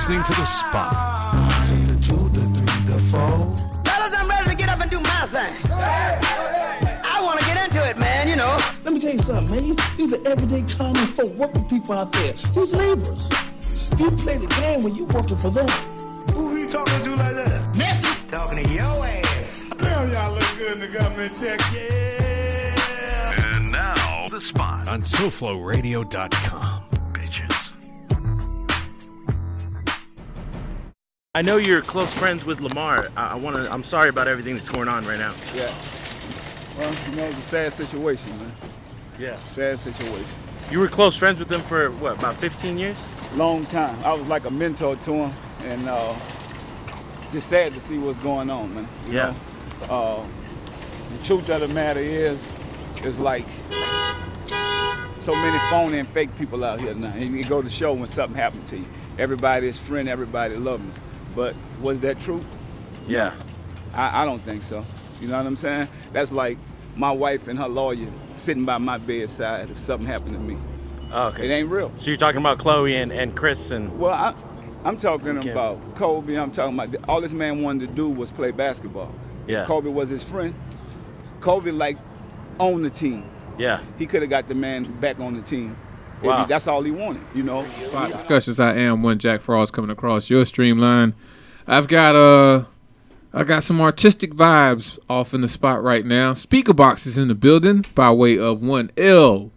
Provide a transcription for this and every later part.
listening to The Spot. The 2, the 3, the 4. Fellas, I'm ready to get up and do my thing. I want to get into it, man, you know. Let me tell you something, man. These are everyday common folk, working people out there. These laborers. You play the game when you working for them. Who he talking to like that? Messy. Talking to your ass. Damn, y'all look good in the government check. Yeah. And now, The Spot on SoFloRadio.com. Bitches. I know you're close friends with Lamar. I'm sorry about everything that's going on right now. Yeah. Well, you know, it's a sad situation, man. Yeah. Sad situation. You were close friends with him for, what, about 15 years? Long time. I was like a mentor to him, and just sad to see what's going on, man. You know? The truth of the matter is like so many phony and fake people out here now. And you go to show when something happened to you. Everybody is friend, everybody love me. But was that true? Yeah. I don't think so. You know what I'm saying? That's like my wife and her lawyer sitting by my bedside if something happened to me. Oh, okay. It ain't real. So you're talking about Chloe and Chris and... Well, I'm talking about Kobe. I'm talking about all this man wanted to do was play basketball. Yeah. Kobe was his friend. Kobe owned the team. Yeah. He could have got the man back on the team. Wow. That's all he wanted, you know. Spot discussions. I am one Jack Frost coming across your streamline. I've got some artistic vibes off in the spot right now. SpeakerBoxx is in the building by way of one L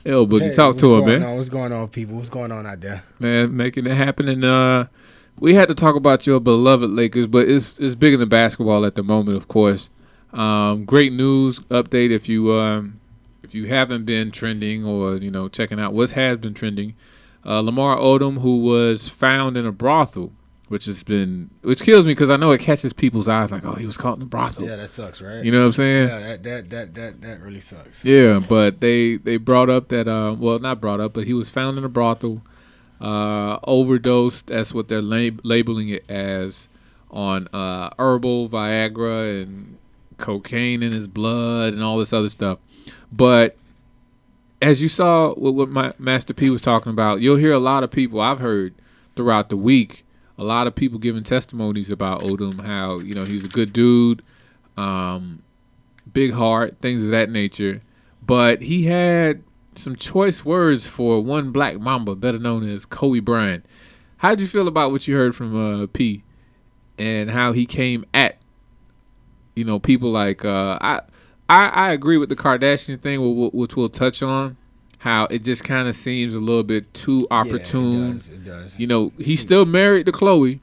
Boogie. Hey, talk to him, man. What's going on, people? What's going on out there? Man, making it happen. And we had to talk about your beloved Lakers, but it's bigger than basketball at the moment, of course. Great news update if you haven't been trending or checking out what has been trending. Lamar Odom, who was found in a brothel, which kills me because I know it catches people's eyes like, oh, he was caught in a brothel. Yeah, that sucks, right? You know what I'm saying? Yeah, that really sucks. Yeah, but they brought up that not brought up, but he was found in a brothel, overdosed. That's what they're labeling it as, on herbal Viagra and cocaine in his blood and all this other stuff. But as you saw what my Master P was talking about, you'll hear a lot of people, I've heard throughout the week, a lot of people giving testimonies about Odom, how he's a good dude, big heart, things of that nature. But he had some choice words for one black mamba, better known as Kobe Bryant. How'd you feel about what you heard from P and how he came at people like I agree with the Kardashian thing, which we'll touch on. How it just kind of seems a little bit too opportune. Yeah, it does. He's still married to Chloe.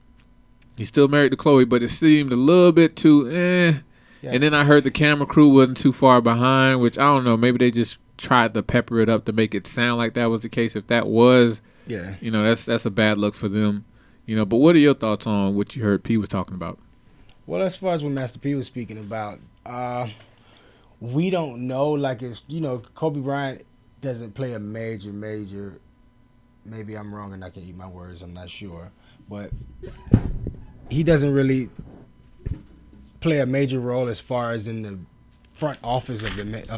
But it seemed a little bit too Yeah. And then I heard the camera crew wasn't too far behind, which I don't know. Maybe they just tried to pepper it up to make it sound like that was the case. If that was, that's a bad look for them. But what are your thoughts on what you heard P was talking about? Well, as far as what Master P was speaking about, we don't know. Like it's Kobe Bryant doesn't play a major. Maybe I'm wrong and I can eat my words. I'm not sure, but he doesn't really play a major role as far as in the front office of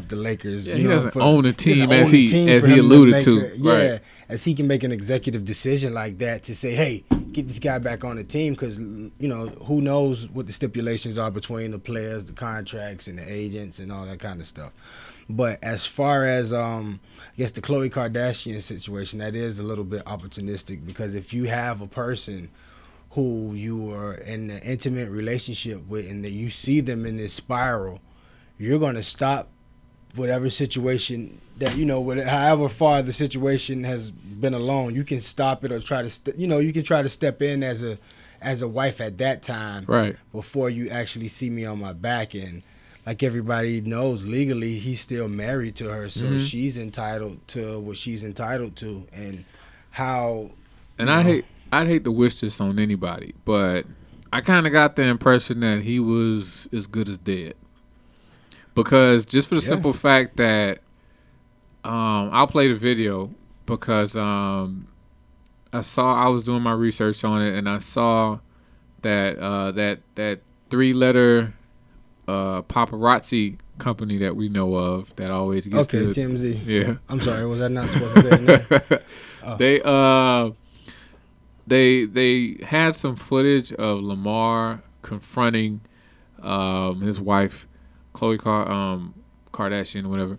the Lakers. Yeah, he doesn't own a team as he alluded to. Right. As he can make an executive decision like that to say, hey, get this guy back on the team, because who knows what the stipulations are between the players, the contracts, and the agents and all that kind of stuff. But as far as I guess the Khloe Kardashian situation, that is a little bit opportunistic, because if you have a person who you are in an intimate relationship with and that you see them in this spiral, you're going to stop whatever situation that, however far the situation has been along, you can stop it or try to, you can try to step in as a wife at that time, right, before you actually see me on my back. And like everybody knows, legally, he's still married to her, so she's entitled to what she's entitled to. And how... And I'd hate to wish this on anybody, but I kind of got the impression that he was as good as dead. Because just for the simple fact that I'll play the video, because I was doing my research on it, and I saw that that 3-letter paparazzi company that we know of that always gets TMZ. Yeah. I'm sorry, was I not supposed to say that? They they had some footage of Lamar confronting his wife, Khloe Kardashian, whatever,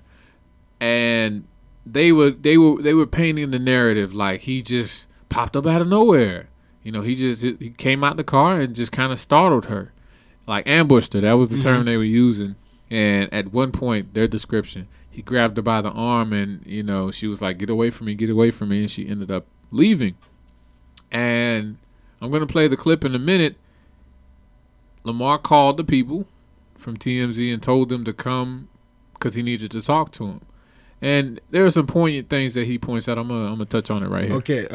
and they were painting the narrative like he just popped up out of nowhere. You know, he came out the car and just kind of startled her, like ambushed her. That was the term they were using. And at one point, their description, he grabbed her by the arm and, you know, she was like, get away from me, get away from me. And she ended up leaving. And I'm going to play the clip in a minute. Lamar called the people from TMZ and told them to come because he needed to talk to him. And there are some poignant things that he points out. I'm gonna touch on it right here. Okay,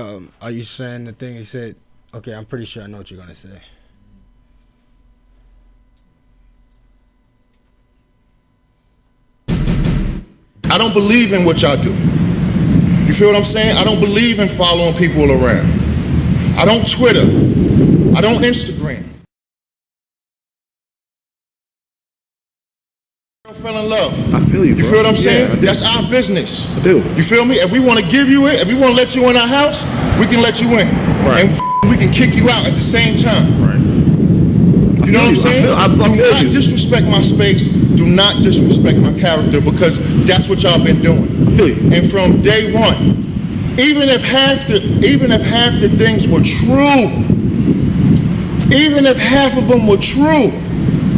are you saying the thing he said? Okay, I'm pretty sure I know what you're gonna say. I don't believe in what y'all do. You feel what I'm saying? I don't believe in following people around. I don't Twitter. I don't Instagram. I fell in love. I feel you, bro. You feel what I'm saying? Yeah, that's our business. I do. You feel me? If we want to give you it, if we want to let you in our house, we can let you in. Right. And we can kick you out at the same time. Right. You know what I'm saying? Do not you. disrespect my space. Do not disrespect my character because that's what y'all been doing. And from day one, even if half the things were true, even if half of them were true,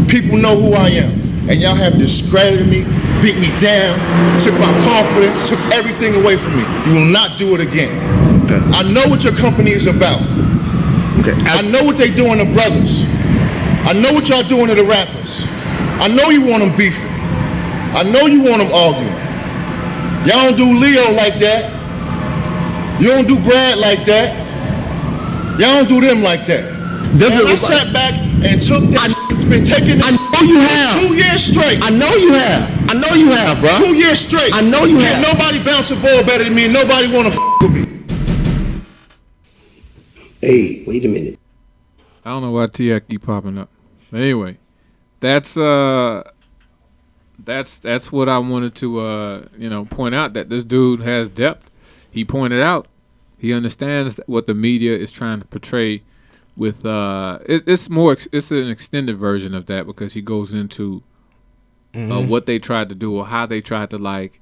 people know who I am. And y'all have discredited me, beat me down, took my confidence, took everything away from me. You will not do it again. Okay. I know what your company is about. Okay. I know what they doing to brothers. I know what y'all doing to the rappers. I know you want them beefing. I know you want them arguing. Y'all don't do Leo like that. You don't do Brad like that. Y'all don't do them like that. And I sat back and took that. It's been taking this. I know you have. 2 years straight. I know you have. I know you have, bro. 2 years straight. I know you have. Can't nobody bounce a ball better than me and nobody want to with me. Hey, wait a minute. I don't know why T.I. keep popping up. But anyway, that's what I wanted to point out, that this dude has depth. He pointed out he understands what the media is trying to portray with it's an extended version of that because he goes into what they tried to do or how they tried to like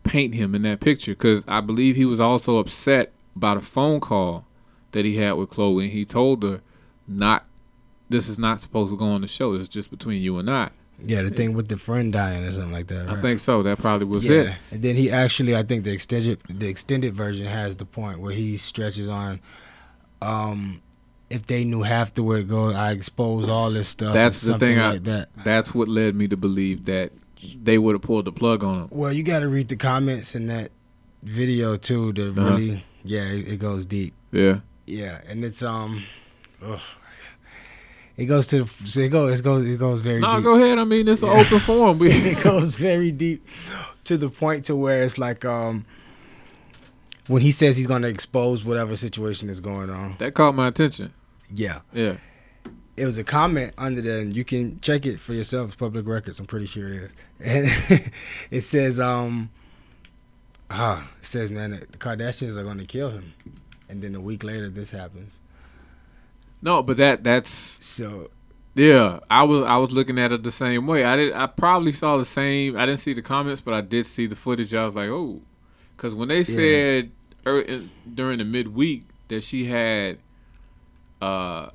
paint him in that picture, because I believe he was also upset about a phone call that he had with Khloe, and he told her this is not supposed to go on the show. It's just between you and I. Yeah, the thing with the friend dying or something like that. Right? I think so. That probably was it. And then he actually, I think the extended version has the point where he stretches on, if they knew half the way it goes, I expose all this stuff. That's the thing. Like that. That's what led me to believe that they would have pulled the plug on him. Well, you got to read the comments in that video too. To really, it goes deep. Yeah. Yeah, and it's it goes to it goes very deep. No, go ahead. I mean, it's an open forum. It goes very deep to the point to where it's like when he says he's going to expose whatever situation is going on. That caught my attention. Yeah. Yeah. It was a comment under there, and you can check it for yourself. It's public records. I'm pretty sure it is. And it says, man, the Kardashians are going to kill him. And then a week later, this happens. No, but that's so. Yeah, I was looking at it the same way. I probably saw the same. I didn't see the comments, but I did see the footage. I was like, oh, because when they said during the midweek that she had, I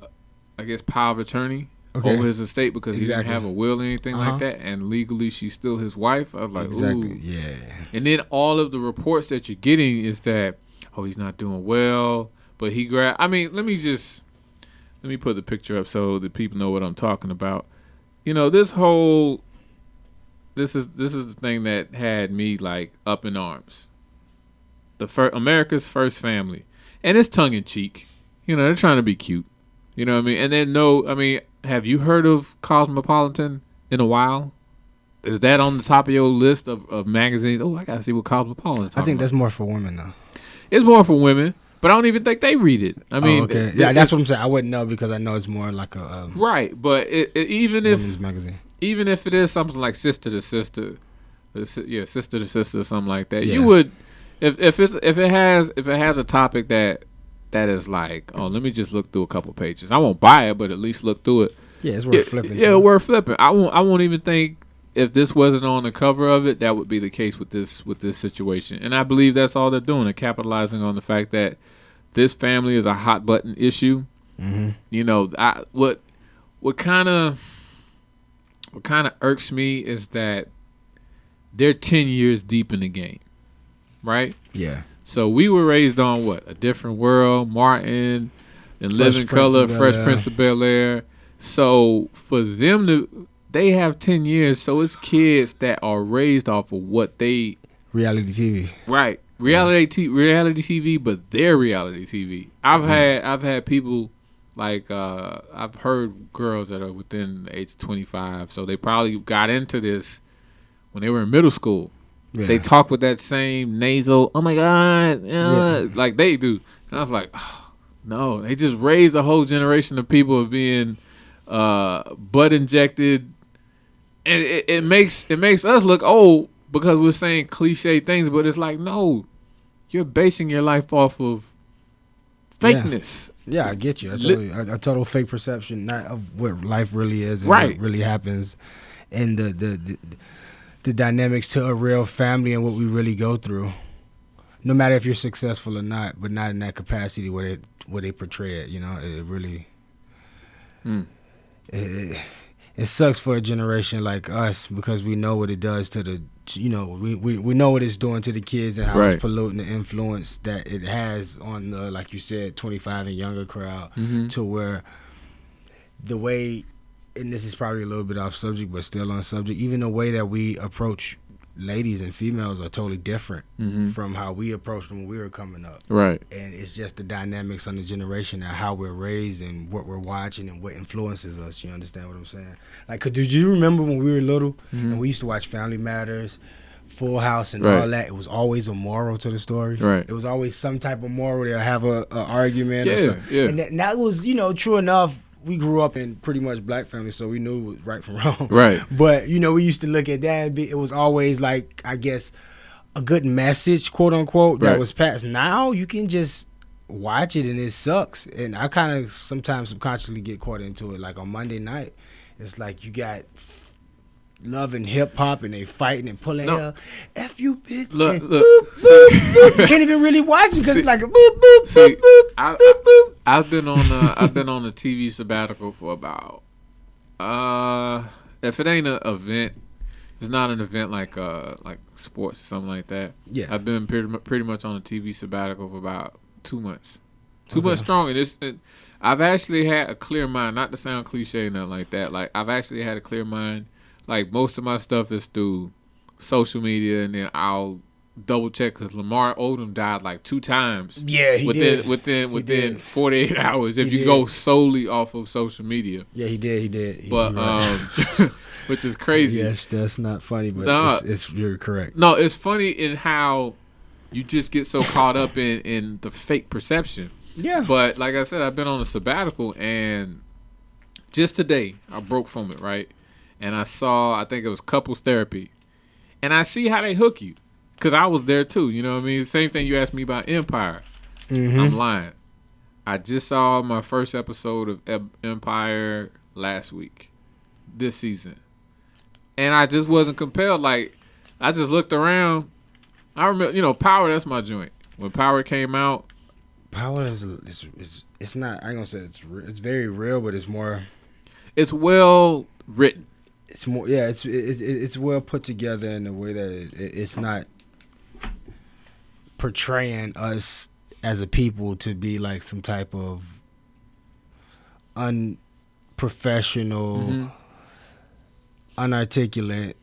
guess, power of attorney over his estate because he didn't have a will or anything like that, and legally she's still his wife. I was like, ooh, yeah. And then all of the reports that you're getting is that, oh, he's not doing well, but he grabbed. I mean, let me put the picture up so that people know what I'm talking about. You know, this is the thing that had me like up in arms. America's first family, and it's tongue in cheek. You know, they're trying to be cute. You know what I mean? And then have you heard of Cosmopolitan in a while? Is that on the top of your list of magazines? Oh, I gotta see what Cosmopolitan. I think that's more for women though. It's more for women. But I don't even think they read it. I mean, that's what I'm saying. I wouldn't know because I know it's more like a right. But even if magazine, even if it is something like sister to sister, sister to sister or something like that, you would if it has a topic that that is like, oh, let me just look through a couple pages. I won't buy it, but at least look through it. Yeah, it's worth flipping. Yeah, worth flipping. I won't even think if this wasn't on the cover of it, that would be the case with this situation. And I believe that's all they're doing. They're capitalizing on the fact that this family is a hot button issue. Mm-hmm. You know, what kind of irks me is that they're 10 years deep in the game, right? Yeah. So we were raised on what? A Different World, Martin, and Living Color, Fresh Prince of Bel-Air. So for them they have 10 years. So it's kids that are raised off of what they reality TV, right? Reality TV, but their reality TV. I've had people like I've heard girls that are within the age of 25. So they probably got into this when they were in middle school. Yeah. They talk with that same nasal, oh my God, like they do. And I was like, oh, no, they just raised a whole generation of people of being butt injected, and it makes us look old because we're saying cliche things, but it's like, no, you're basing your life off of fakeness. Yeah, I get you. A total fake perception, not of what life really is and right. what really happens, and the dynamics to a real family and what we really go through. No matter if you're successful or not, but not in that capacity where they portray it. You know, it really. It sucks for a generation like us because we know what it does to the, you know, we know what it's doing to the kids and how it's polluting the influence that it has on the, like you said, 25 and younger crowd, to where the way, and this is probably a little bit off subject but still on subject, even the way that we approach ladies and females are totally different from how we approached them when we were coming up. Right. And it's just the dynamics on the generation and how we're raised and what we're watching and what influences us. You understand what I'm saying? Like, did you remember when we were little and we used to watch Family Matters, Full House, and all that? It was always a moral to the story. Right. It was always some type of moral. They'll have a argument or something. Yeah. And that was, you know, true enough. We grew up in pretty much black families, so we knew it was right from wrong. Right. But, you know, we used to look at that and it was always like, I guess, a good message, quote unquote, that was passed. Now you can just watch it and it sucks. And I kind of sometimes subconsciously get caught into it. Like on Monday night, it's like you got Love and Hip Hop and they fighting and pulling hair. F you, bitch. Look. Boop, boop, boop. You can't even really watch it because it's like a boop, boop, boop, boop, boop, boop. I've been on a TV sabbatical for about if it ain't an event, if it's not an event like sports or something like that. Yeah, I've been pretty much on a TV sabbatical for about 2 months. 2 months strong, and I've actually had a clear mind. Not to sound cliche or nothing like that. Like I've actually had a clear mind. Like most of my stuff is through social media, and then I'll double check because Lamar Odom died like 2 times. Yeah, he did. Within 48 hours. If you go solely off of social media. Yeah, he did. But which is crazy. Yes, that's not funny, but it's you're correct. No, it's funny in how you just get so caught up in the fake perception. Yeah. But like I said, I've been on a sabbatical, and just today I broke from it, right? And I think it was couples therapy. And I see how they hook you. Because I was there too, you know what I mean? Same thing you asked me about Empire. I'm lying. I just saw my first episode of Empire last week, this season. And I just wasn't compelled. Like, I just looked around. I remember, you know, Power, that's my joint. When Power came out. Power is it's not, I ain't gonna say it's very real, but it's more. It's well written. It's more, yeah. It's well put together in a way that it's not portraying us as a people to be like some type of unprofessional, unarticulate.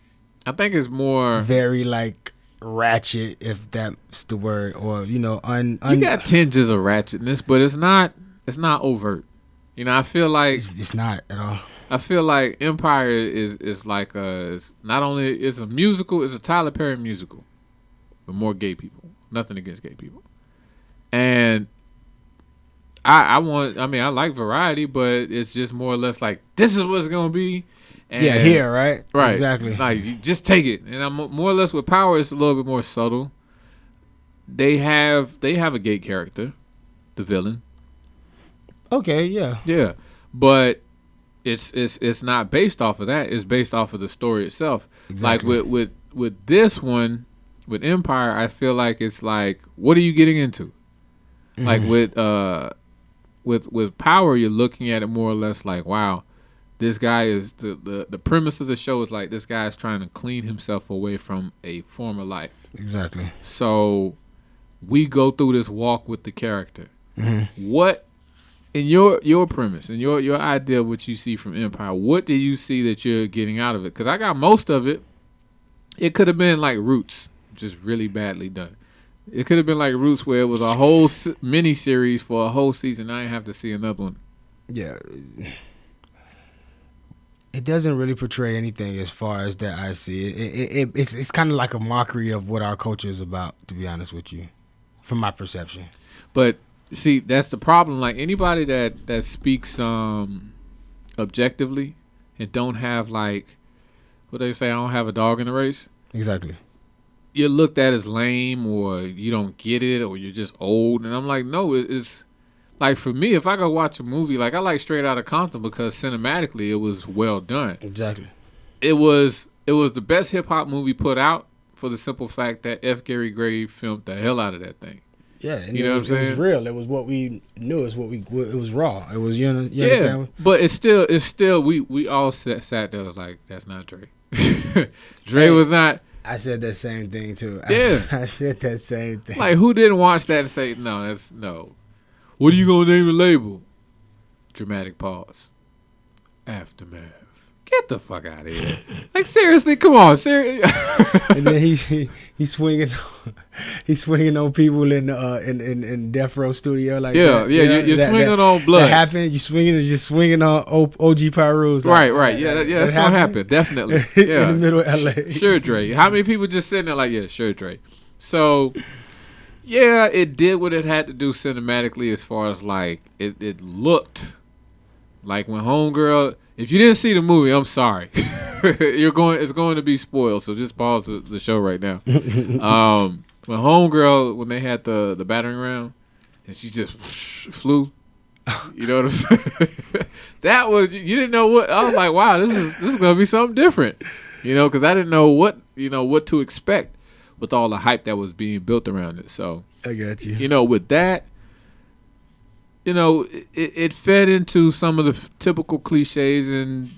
I think it's more very like ratchet, if that's the word, or you know, you got tinges of ratchetness, but it's not overt. You know, I feel like it's not at all. I feel like Empire is like not only it's a musical, it's a Tyler Perry musical, but more gay people. Nothing against gay people, and I like variety, but it's just more or less like this is what it's gonna be. And yeah, here, right? Right, exactly. Like you just take it, and I'm more or less with Power. It's a little bit more subtle. They have a gay character. the villain. Okay, yeah. Yeah, but it's not based off of that. It's based off of the story itself. Exactly. Like with this one, with Empire, I feel like it's like, what are you getting into? Mm-hmm. Like with Power, you're looking at it more or less like, wow, this guy is the premise of the show is like this guy is trying to clean himself away from a former life. Exactly. So we go through this walk with the character. Mm-hmm. What in your premise and your idea of what you see from Empire, what do you see that you're getting out of it? Because I got most of it. It could have been like Roots, just really badly done. It could have been like Roots, where it was a whole mini series for a whole season. I didn't have to see another one. Yeah. It doesn't really portray anything as far as that I see it. It's kind of like a mockery of what our culture is about, to be honest with you, from my perception. But see, that's the problem. Like anybody that speaks objectively and don't have like what they say, I don't have a dog in the race. Exactly. You're looked at as lame, or you don't get it, or you're just old. And I'm like, no, it's like for me, if I go watch a movie, like I like Straight Outta Compton because cinematically it was well done. Exactly. It was the best hip hop movie put out for the simple fact that F. Gary Gray filmed the hell out of that thing. Yeah, and you know what I'm saying? It was real. It was what we knew. It was raw. It was you understand? But it's still we all sat there was like, that's not Dre. Dre was not. I said that same thing too. Yeah, I said that same thing. Like who didn't watch that and say no? What are you gonna name the label? Dramatic pause. Aftermath. Get the fuck out of here! Like seriously, come on, seriously. And then he's swinging on people in Death Row studio like yeah, that. You're swinging on blood. That happened. You're swinging on OG Pyros. Right. Yeah, that's gonna happen. Definitely. Yeah. In the middle of LA. Sure, Dre. How many people just sitting there like, yeah, sure, Dre. So, yeah, it did what it had to do cinematically as far as like it looked like when Homegirl. If you didn't see the movie, I'm sorry. It's going to be spoiled, so just pause the show right now. When Homegirl, when they had the battering ram, and she just flew. You know what I'm saying? That was, you didn't know what. I was like, wow, this is gonna be something different. You know, because I didn't know what to expect with all the hype that was being built around it. So I got you. You know, with that. You know, it fed into some of the typical cliches, and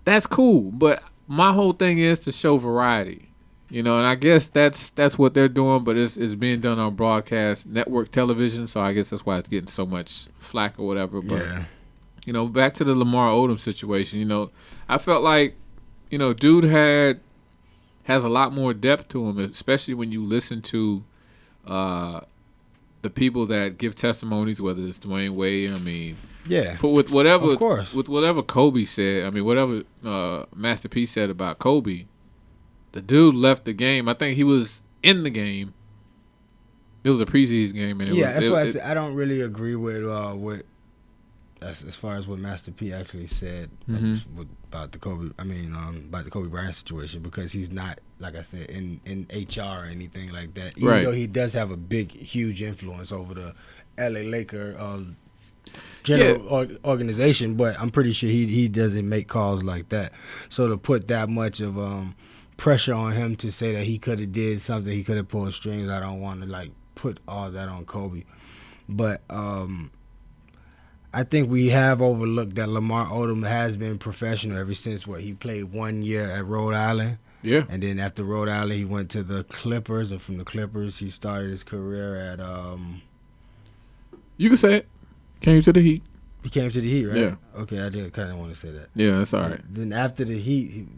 that's cool. But my whole thing is to show variety, you know, and I guess that's what they're doing. But it's being done on broadcast network television, so I guess that's why it's getting so much flack or whatever. But you know, back to the Lamar Odom situation. You know, I felt like, you know, dude has a lot more depth to him, especially when you listen to the people that give testimonies, whether it's Dwayne Wade, I mean, with whatever Kobe said, I mean, whatever Master P said about Kobe, the dude left the game. I think he was in the game. It was a preseason game, and that's why I said I don't really agree with as far as what Master P actually said about the Kobe. I mean, about the Kobe Bryant situation, because he's not, like I said, in HR or anything like that. Even though he does have a huge influence over the LA Laker general organization, but I'm pretty sure he doesn't make calls like that. So to put that much of pressure on him to say that he could have did something, he could have pulled strings, I don't want to like put all that on Kobe, but I think we have overlooked that Lamar Odom has been professional ever since he played 1 year at Rhode Island. Yeah. And then after Rhode Island, he went to the Clippers, and from the Clippers, he started his career at you can say it. Came to the Heat. He came to the Heat, right? Yeah. Okay, I did kind of want to say that. Yeah, that's all right. Then after the Heat,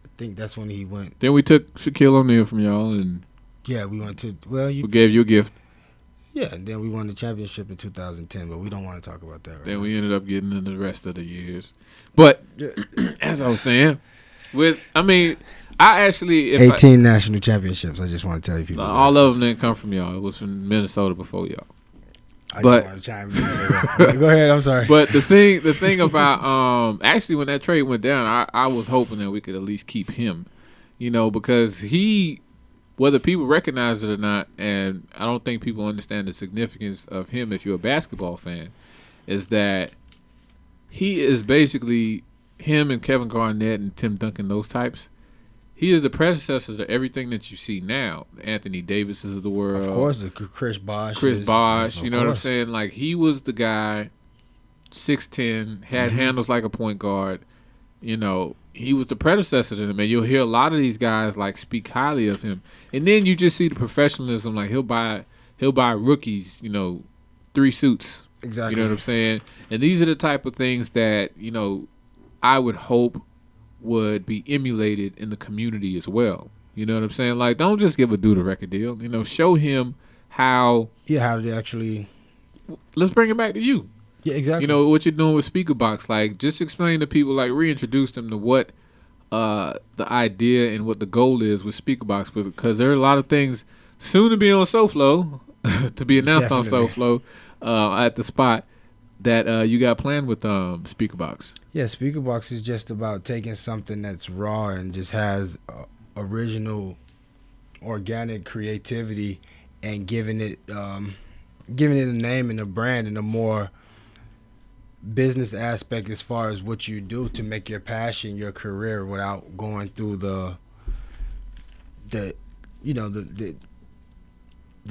I think that's when he went. Then we took Shaquille O'Neal from y'all, and we went to we gave you a gift. Yeah, and then we won the championship in 2010, but we don't want to talk about that right Then now. we ended up getting in the rest of the years. But as I was saying, I actually 18 national championships. I just want to tell you people. All of them didn't come from y'all. It was from Minnesota before y'all. I just want to chime in and say that. Go ahead. I'm sorry. But the thing about actually when that trade went down, I was hoping that we could at least keep him, you know, because he whether people recognize it or not, and I don't think people understand the significance of him if you're a basketball fan, is that he is basically him and Kevin Garnett and Tim Duncan, those types. He is the predecessor to everything that you see now. Anthony Davis is of the world. Of course, the Chris Bosh. You know what I'm saying? Like, he was the guy, 6'10", had handles like a point guard. You know, he was the predecessor to him. And you'll hear a lot of these guys, like, speak highly of him. And then you just see the professionalism. Like, he'll buy rookies, 3 suits. Exactly. You know what I'm saying? And these are the type of things that, I would hope would be emulated in the community as well. You know what I'm saying? Like, don't just give a dude a record deal. Show him how. Yeah, how to actually. Let's bring it back to you. Yeah, exactly. What you're doing with SpeakerBoxx. Like, just explain to people, like, reintroduce them to what the idea and what the goal is with SpeakerBoxx. Because there are a lot of things soon to be on SoFlo, to be announced Definitely. on SoFlo at the spot that you got planned with SpeakerBoxx. Yeah, SpeakerBoxx is just about taking something that's raw and just has original, organic creativity and giving it a name and a brand and a more business aspect as far as what you do to make your passion your career without going through the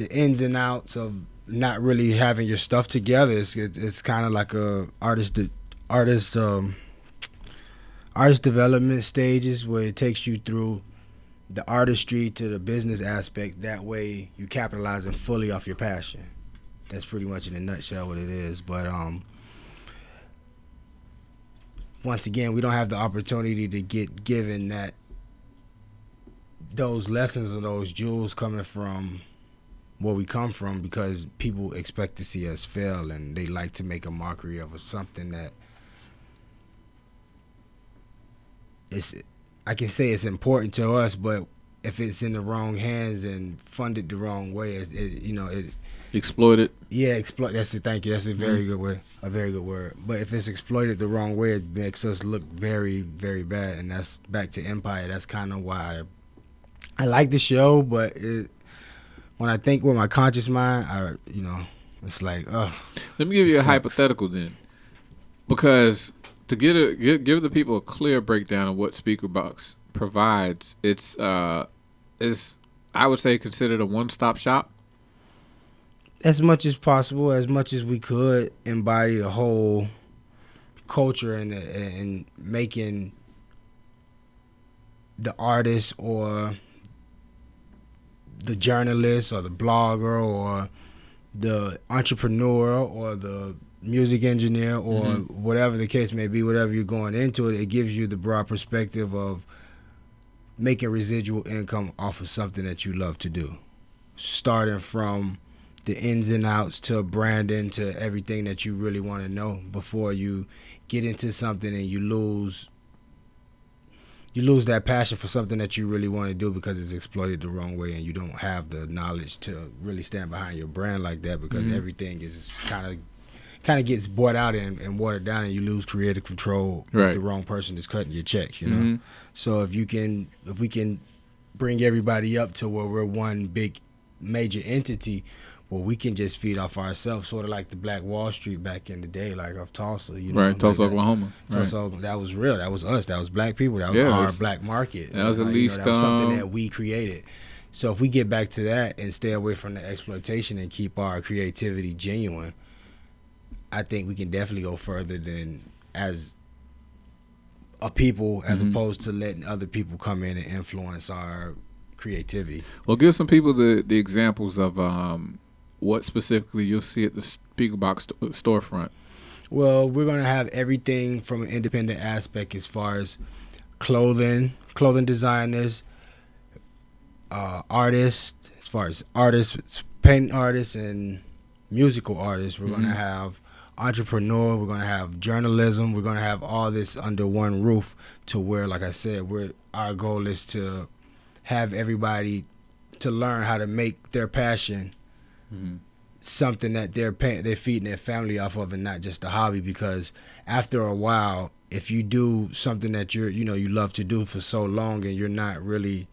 ins and outs of not really having your stuff together. It's kind of like a artist development stages where it takes you through the artistry to the business aspect. That way you capitalizing fully off your passion. That's pretty much in a nutshell what it is. But once again, we don't have the opportunity to get given those lessons or those jewels coming from where we come from, because people expect to see us fail and they like to make a mockery of something that I can say it's important to us, but if it's in the wrong hands and funded the wrong way, it exploited. Yeah, exploit. Thank you. That's a very good way. A very good word. But if it's exploited the wrong way, it makes us look very, very bad. And that's back to Empire. That's kind of why I like the show. But when I think with my conscious mind, it's like, oh. Let me give you a hypothetical then, because to give the people a clear breakdown of what SpeakerBoxx provides, it's I would say considered a one-stop shop. As much as possible, as much as we could embody the whole culture and making the artist or the journalist or the blogger or the entrepreneur or the music engineer or whatever the case may be, whatever you're going into it gives you the broad perspective of making residual income off of something that you love to do, starting from the ins and outs to branding to everything that you really want to know before you get into something and you lose that passion for something that you really want to do because it's exploited the wrong way and you don't have the knowledge to really stand behind your brand like that, because everything is kind of gets bought out and watered down, and you lose creative control if the wrong person is cutting your checks, So if we can bring everybody up to where we're one big major entity, well, we can just feed off ourselves, sort of like the Black Wall Street back in the day, like of Tulsa, Tulsa, Oklahoma. Tulsa, that was real. That was us. That was black people. That was our black market. That was at least that was something that we created. So if we get back to that and stay away from the exploitation and keep our creativity genuine, I think we can definitely go further than as a people, as opposed to letting other people come in and influence our creativity. Well, give some people the examples of what specifically you'll see at the SpeakerBoxx storefront. Well, we're going to have everything from an independent aspect as far as clothing designers, artists, as far as artists, painting artists, and musical artists. We're going to have entrepreneur, we're going to have journalism, we're going to have all this under one roof to where, like I said, our goal is to have everybody to learn how to make their passion something that they're feeding their family off of and not just a hobby, because after a while, if you do something that you love to do for so long and you're not really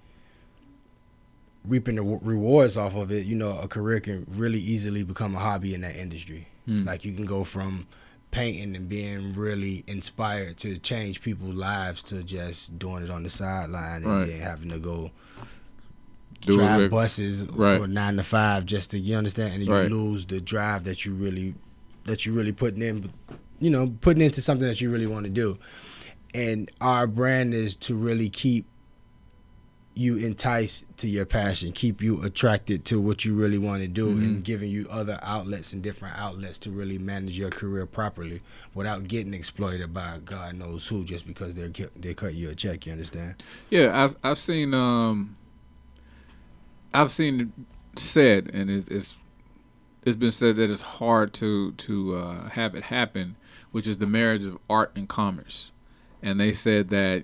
reaping the rewards off of it, a career can really easily become a hobby in that industry. Like you can go from painting and being really inspired to change people's lives to just doing it on the sideline and then having to go drive buses for 9 to 5 just to, you understand, and you lose the drive that you really putting in, putting into something that you really want to do. And our brand is to really keep you enticed to your passion, keep you attracted to what you really want to do, and giving you other outlets and different outlets to really manage your career properly without getting exploited by God knows who just because they cut you a check. You understand? Yeah, I've seen it said, and it's been said that it's hard to have it happen, which is the marriage of art and commerce. And they said that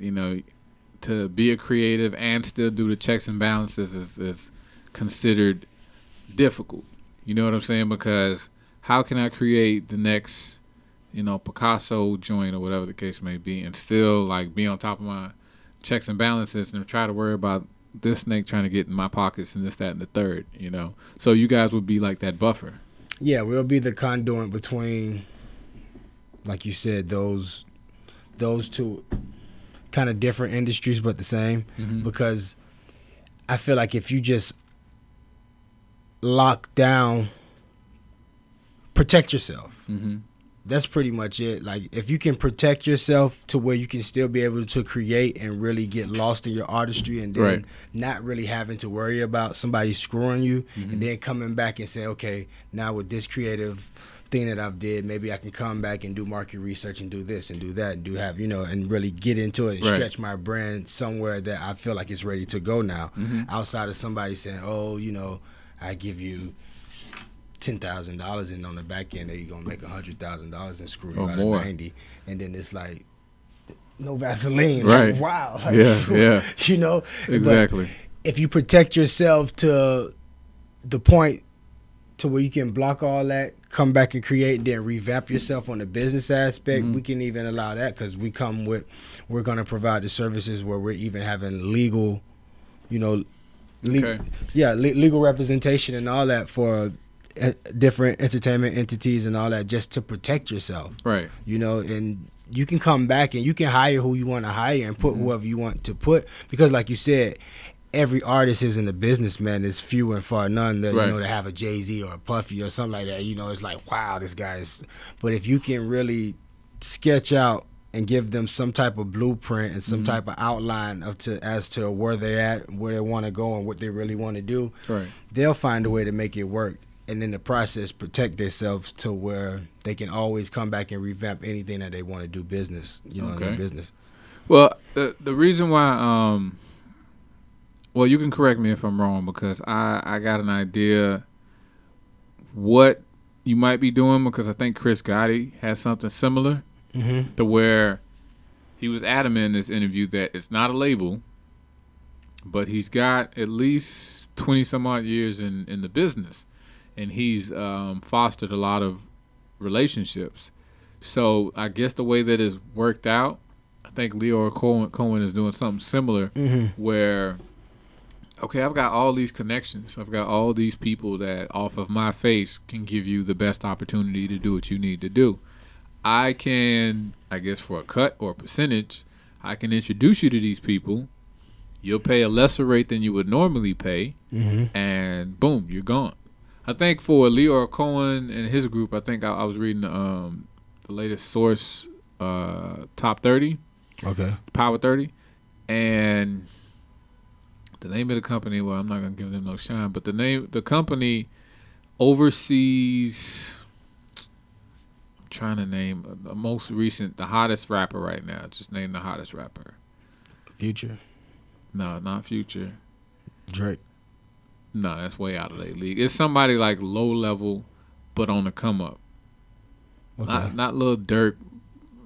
to be a creative and still do the checks and balances is considered difficult. You know what I'm saying? Because how can I create the next, Picasso joint or whatever the case may be, and still like be on top of my checks and balances and try to worry about this snake trying to get in my pockets and this, that, and the third. So you guys would be like that buffer. Yeah, we'll be the conduit between, like you said, those two kind of different industries but the same, because I feel like if you just lock down, protect yourself, that's pretty much it. Like if you can protect yourself to where you can still be able to create and really get lost in your artistry, and then not really having to worry about somebody screwing you, and then coming back and say, okay, now with this creative thing that I've did, maybe I can come back and do market research and do this and do that and and really get into it and stretch my brand somewhere that I feel like it's ready to go now, outside of somebody saying, oh, I give you $10,000 and on the back end you're gonna make $100,000 and screw you out of 90, and then it's like no Vaseline, like, wow, like, exactly. But if you protect yourself to the point to where you can block all that, come back and create, and then revamp yourself on the business aspect, we can even allow that, because we're going to provide the services where we're even having legal, legal representation and all that for different entertainment entities and all that, just to protect yourself. Right. And you can come back and you can hire who you want to hire and put whoever you want to put, because like you said, every artist isn't a businessman. It's few and far none that to have a Jay-Z or a Puffy or something like that. It's like, wow, this guy is. But if you can really sketch out and give them some type of blueprint and some type of outline as to where they at, where they want to go, and what they really want to do, they'll find a way to make it work. And in the process, protect themselves to where they can always come back and revamp anything that they want to do business, in their business. Well, the reason why. Well, you can correct me if I'm wrong, because I got an idea what you might be doing, because I think Chris Gotti has something similar to where he was adamant in this interview that it's not a label, but he's got at least 20 some odd years in the business, and he's fostered a lot of relationships. So I guess the way that it's worked out, I think Leo Cohen is doing something similar where, okay, I've got all these connections. I've got all these people that off of my face can give you the best opportunity to do what you need to do. I can, I guess for a cut or a percentage, I can introduce you to these people. You'll pay a lesser rate than you would normally pay, and boom, you're gone. I think for Leo Cohen and his group, I think I was reading the latest Source Top 30, Power 30, and the name of the company, well, I'm not going to give them no shine, but the company oversees, I'm trying to name the most recent, the hottest rapper right now. Just name the hottest rapper. Future? No, not Future. Drake? No, that's way out of their league. It's somebody like low level, but on the come up. Not Lil Durk.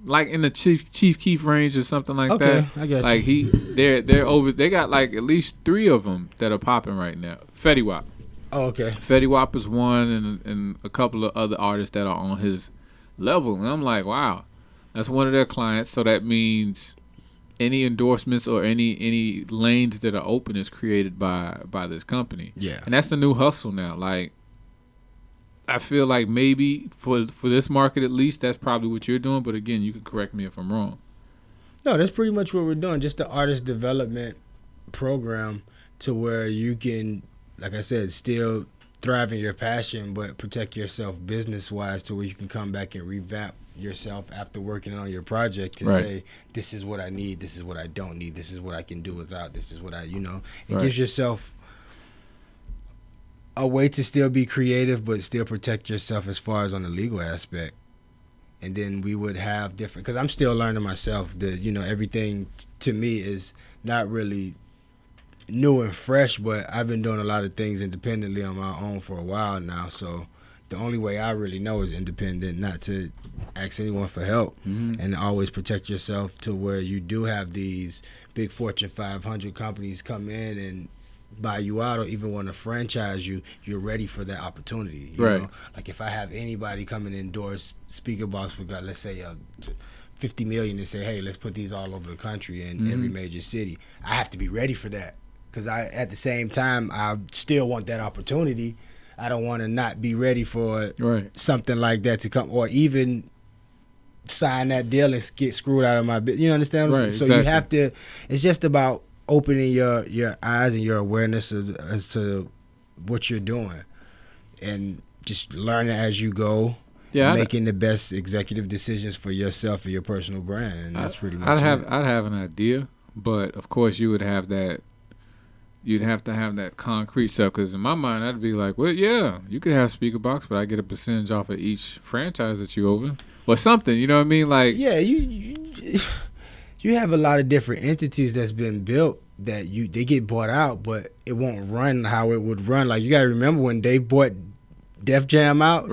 Like in the Chief Keef range or something like that. Okay, I got like you. They're over. They got like at least 3 of them that are popping right now. Fetty Wap. Oh, okay. Fetty Wap is one, and a couple of other artists that are on his level. And I'm like, wow, that's one of their clients. So that means any endorsements or any lanes that are open is created by this company. Yeah. And that's the new hustle now. Like, I feel like maybe for this market at least, that's probably what you're doing. But again, you can correct me if I'm wrong. No, that's pretty much what we're doing. Just the artist development program to where you can, like I said, still thrive in your passion, but protect yourself business-wise to where you can come back and revamp yourself after working on your project to say, this is what I need, this is what I don't need, this is what I can do without, this is what I, it gives yourself a way to still be creative but still protect yourself as far as on the legal aspect. And then we would have different, because I'm still learning myself that, everything to me is not really new and fresh, but I've been doing a lot of things independently on my own for a while now. So the only way I really know is independent, not to ask anyone for help, and always protect yourself to where you do have these big Fortune 500 companies come in and buy you out or even want to franchise you. You're ready for that opportunity. You know? Like if I have anybody come and endorse SpeakerBoxx with, let's say, $50 million and say, hey, let's put these all over the country in every major city, I have to be ready for that. Because at the same time, I still want that opportunity. I don't want to not be ready for something like that to come, or even sign that deal and get screwed out of my business. You understand what I'm saying? So you have to, it's just about opening your eyes and your awareness as to what you're doing, and just learning as you go. Yeah, making the best executive decisions for yourself and your personal brand. And that's pretty much it. I'd have an idea, but of course you would have that. You'd have to have that concrete stuff, because in my mind I'd be like, well, yeah, you could have SpeakerBoxx, but I get a percentage off of each franchise that you open or something. You know what I mean? Like, yeah, you have a lot of different entities that's been built that they get bought out, but it won't run how it would run. Like, you got to remember when they bought Def Jam out,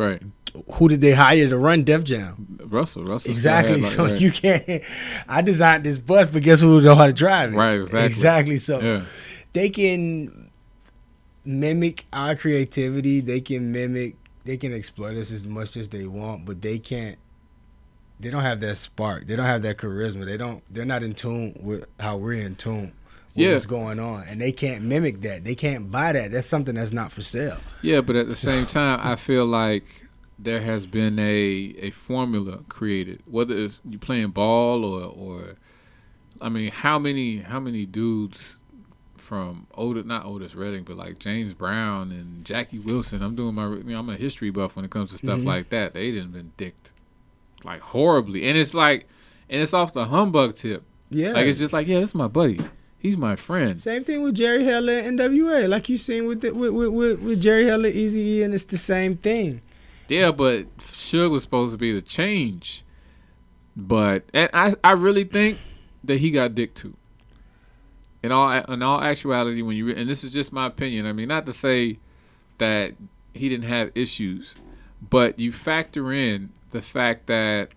who did they hire to run Def Jam? Russell. Exactly. So you can't. I designed this bus, but guess who know how to drive it? Right. Exactly. So they can mimic our creativity. They can exploit us as much as they want, but they can't. They don't have that spark. They don't have that charisma. They're not in tune with how we're in tune with what's going on, and they can't mimic that. They can't buy that. That's something that's not for sale. Yeah, but at the same time, I feel like there has been a formula created, whether it's you playing ball or I mean, how many dudes from not Otis Redding, but like James Brown and Jackie Wilson. I'm doing I'm a history buff when it comes to stuff like that. They didn't been dicked like horribly, and it's off the humbug tip. Yeah, like it's just like, yeah, this is my buddy. He's my friend. Same thing with Jerry Heller and NWA, like you seen with Jerry Heller, Eazy-E, and it's the same thing. Yeah, but Suge was supposed to be the change, but I really think that he got dicked too. In all actuality, when you and this is just my opinion. I mean, not to say that he didn't have issues, but you factor in the fact that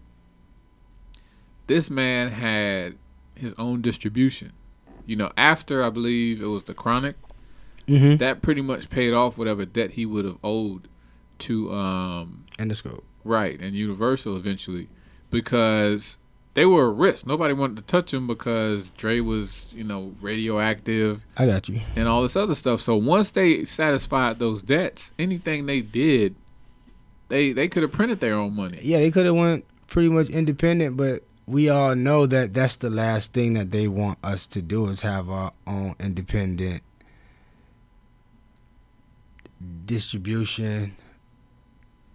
this man had his own distribution. After I believe it was the Chronic, that pretty much paid off whatever debt he would have owed to Endoscope, right, and Universal eventually, because they were a risk. Nobody wanted to touch him because Dre was, radioactive. I got you. And all this other stuff. So once they satisfied those debts, anything they did, they could have printed their own money. Yeah, they could have went pretty much independent, but we all know that that's the last thing that they want us to do is have our own independent distribution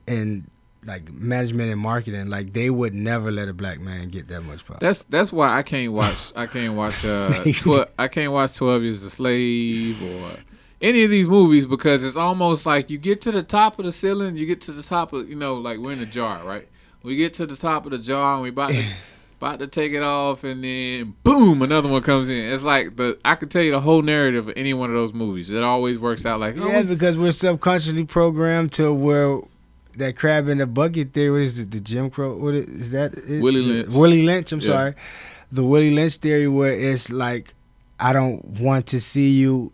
and like management and marketing. Like, they would never let a black man get that much power. That's why I can't watch 12 Years a Slave or any of these movies, because it's almost like you get to the top of the ceiling, you get to the top of, like we're in a jar, right? We get to the top of the jar and we about to take it off, and then boom, another one comes in. It's like I could tell you the whole narrative of any one of those movies. It always works out like, because we're subconsciously programmed to where that crab in the bucket theory. What is it? The Jim Crow? What is that? Willie Lynch. Willie Lynch. I'm sorry. The Willie Lynch theory, where it's like, I don't want to see you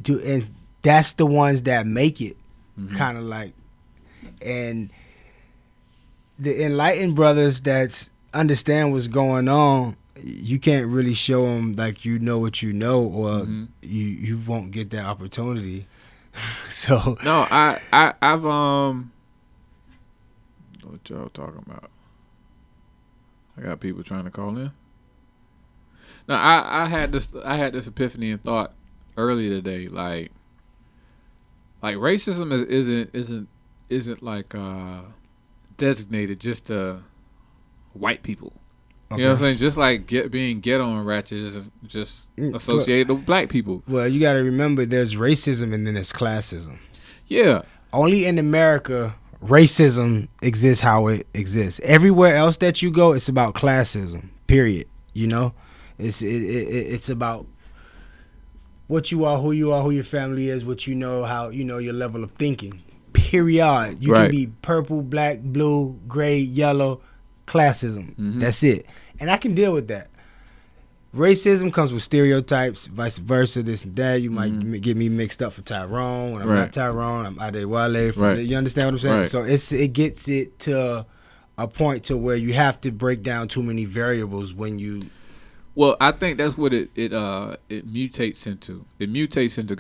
do, and that's the ones that make it, kind of like, and the enlightened brothers that's understand what's going on you can't really show them like you know what you know, or you won't get that opportunity. So no, I've what y'all talking about? I got people trying to call in. Now I had this epiphany and thought earlier today, like racism isn't like designated just to white people. Okay. You know what I'm saying? Just like being ghetto and ratchet is just associated with black people. Well, you got to remember there's racism and then there's classism. Yeah. Only in America racism exists how it exists. Everywhere else that you go, it's about classism. Period. You know, it's about what you are, who your family is, what you know, how you know your level of thinking. Period. You can be purple, black, blue, gray, yellow. Classism. That's it. And I can deal with that. Racism comes with stereotypes, vice versa, this and that. You might get me mixed up for Tyrone. When I'm not Tyrone, I'm Adewale. You understand what I'm saying? So it gets it to a point to where you have to break down too many variables when you. Well, I think that's what it mutates into. It mutates into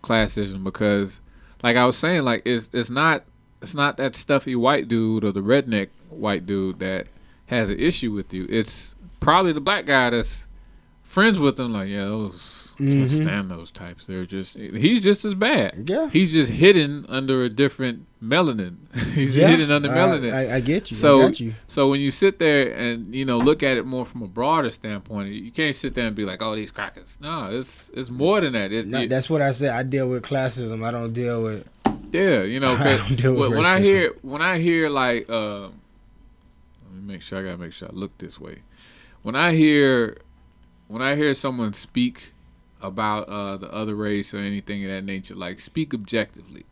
classism because, like I was saying, like it's not that stuffy white dude or the redneck white dude that has an issue with you. It's probably the black guy that's friends with them. Like, yeah, those can't stand those types. He's just as bad. Yeah, he's just hidden under a different melanin. He's hidden under melanin. I get you. So, I got you. So when you sit there and look at it more from a broader standpoint, you can't sit there and be like, "Oh, these crackers." No, it's more than that. That's what I said. I deal with classism. I don't deal with. Yeah, when I hear like, let me make sure. I gotta make sure I look this way. When I hear someone speak about the other race or anything of that nature, like speak objectively.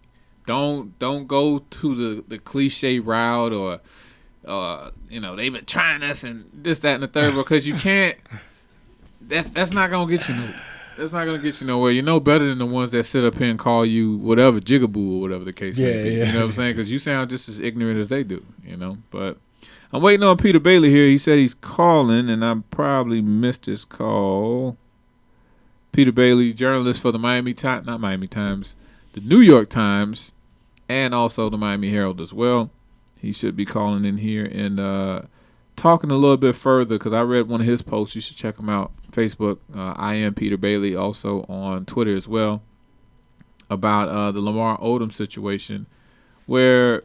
Don't go to the cliche route or they've been trying us and this, that, and the third, because you can't. That's not gonna get you nowhere. That's not gonna get you nowhere. You're no better than the ones that sit up here and call you whatever jigaboo or whatever the case may be. You know what I'm saying? Because you sound just as ignorant as they do. But I'm waiting on Peter Bailey here. He said he's calling, and I probably missed his call. Peter Bailey, journalist for the the New York Times, and also the Miami Herald as well. He should be calling in here and talking a little bit further, because I read one of his posts. You should check him out. Facebook, I am Peter Bailey, also on Twitter as well, about the Lamar Odom situation, where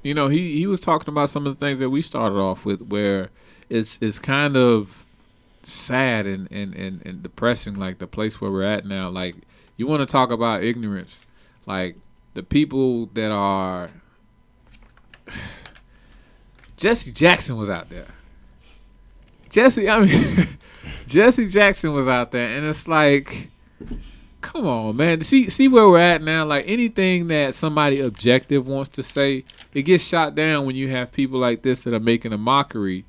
he was talking about some of the things that we started off with, where it's kind of sad and depressing, like the place where we're at now. Like, you want to talk about ignorance, like the people that are Jesse Jackson was out there. Jesse Jackson was out there, and it's like, come on, man. See where we're at now. Like, anything that somebody objective wants to say, it gets shot down when you have people like this that are making a mockery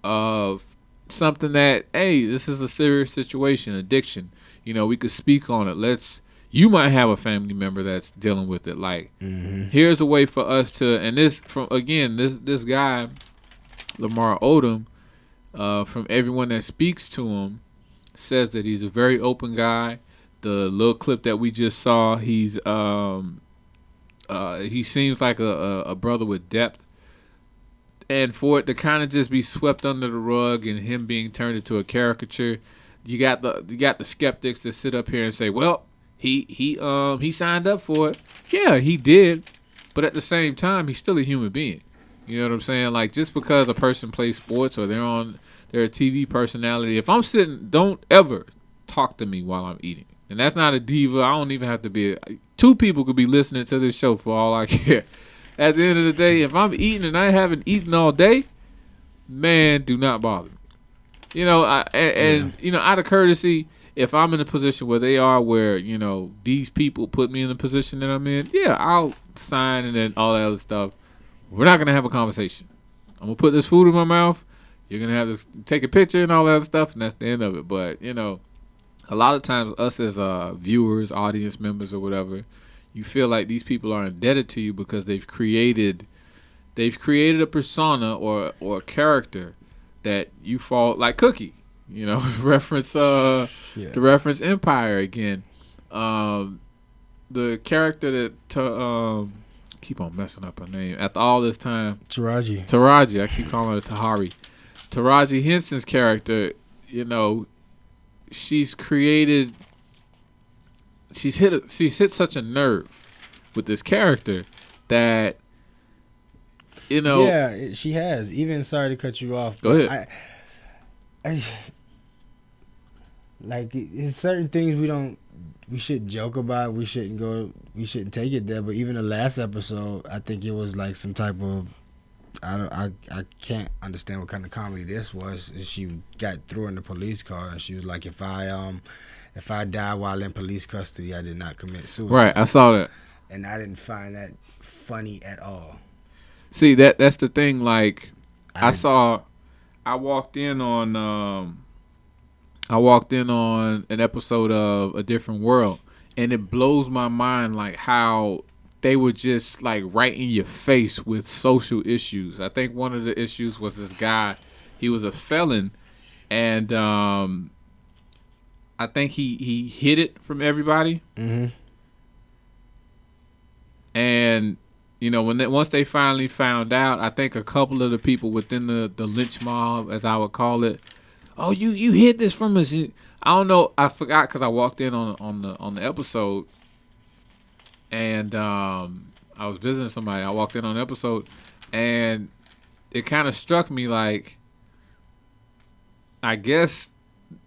of something that, hey, this is a serious situation, addiction. We could speak on it. You might have a family member that's dealing with it. Like, here's a way for us to, and this guy, Lamar Odom, from everyone that speaks to him, says that he's a very open guy. The little clip that we just saw, he seems like a brother with depth. And for it to kind of just be swept under the rug and him being turned into a caricature, you got the skeptics that sit up here and say, well, he signed up for it. Yeah, he did. But at the same time, he's still a human being. You know what I'm saying? Like, just because a person plays sports or they're a TV personality, if I'm sitting, don't ever talk to me while I'm eating. And that's not a diva. I don't even have to be. Two people could be listening to this show for all I care. At the end of the day, if I'm eating and I haven't eaten all day, man, do not bother me. Out of courtesy, if I'm in a position where they are, where these people put me in the position that I'm in, yeah, I'll sign and then all that other stuff. We're not gonna have a conversation. I'm gonna put this food in my mouth. You're gonna have to take a picture and all that stuff, and that's the end of it. But a lot of times, us as viewers, audience members, or whatever, you feel like these people are indebted to you because they've created a persona or a character that you fall like Cookie. You know, reference the reference Empire again. The character that keep on messing up her name after all this time. Taraji. I keep calling her Tahari. Taraji Henson's character, you know, she's hit such a nerve with this character that, you know. Yeah, she has. Even, sorry to cut you off. Go ahead. It's certain things we shouldn't joke about. We shouldn't take it there. But even the last episode, I think it was like some type of, I can't understand what kind of comedy this was. She got through in the police car and she was like, if I die while in police custody, I did not commit suicide. Right, I saw that. And I didn't find that funny at all. See, that's the thing. Like, I walked in on an episode of A Different World, and it blows my mind like how they were just like right in your face with social issues. I think one of the issues was this guy, he was a felon, and I think he hid it from everybody. Mm-hmm. And you know, once they finally found out, I think a couple of the people within the lynch mob, as I would call it, oh, you hid this from us. I don't know. I forgot because I walked in on the episode, and I was visiting somebody. I walked in on the episode, and it kind of struck me like, I guess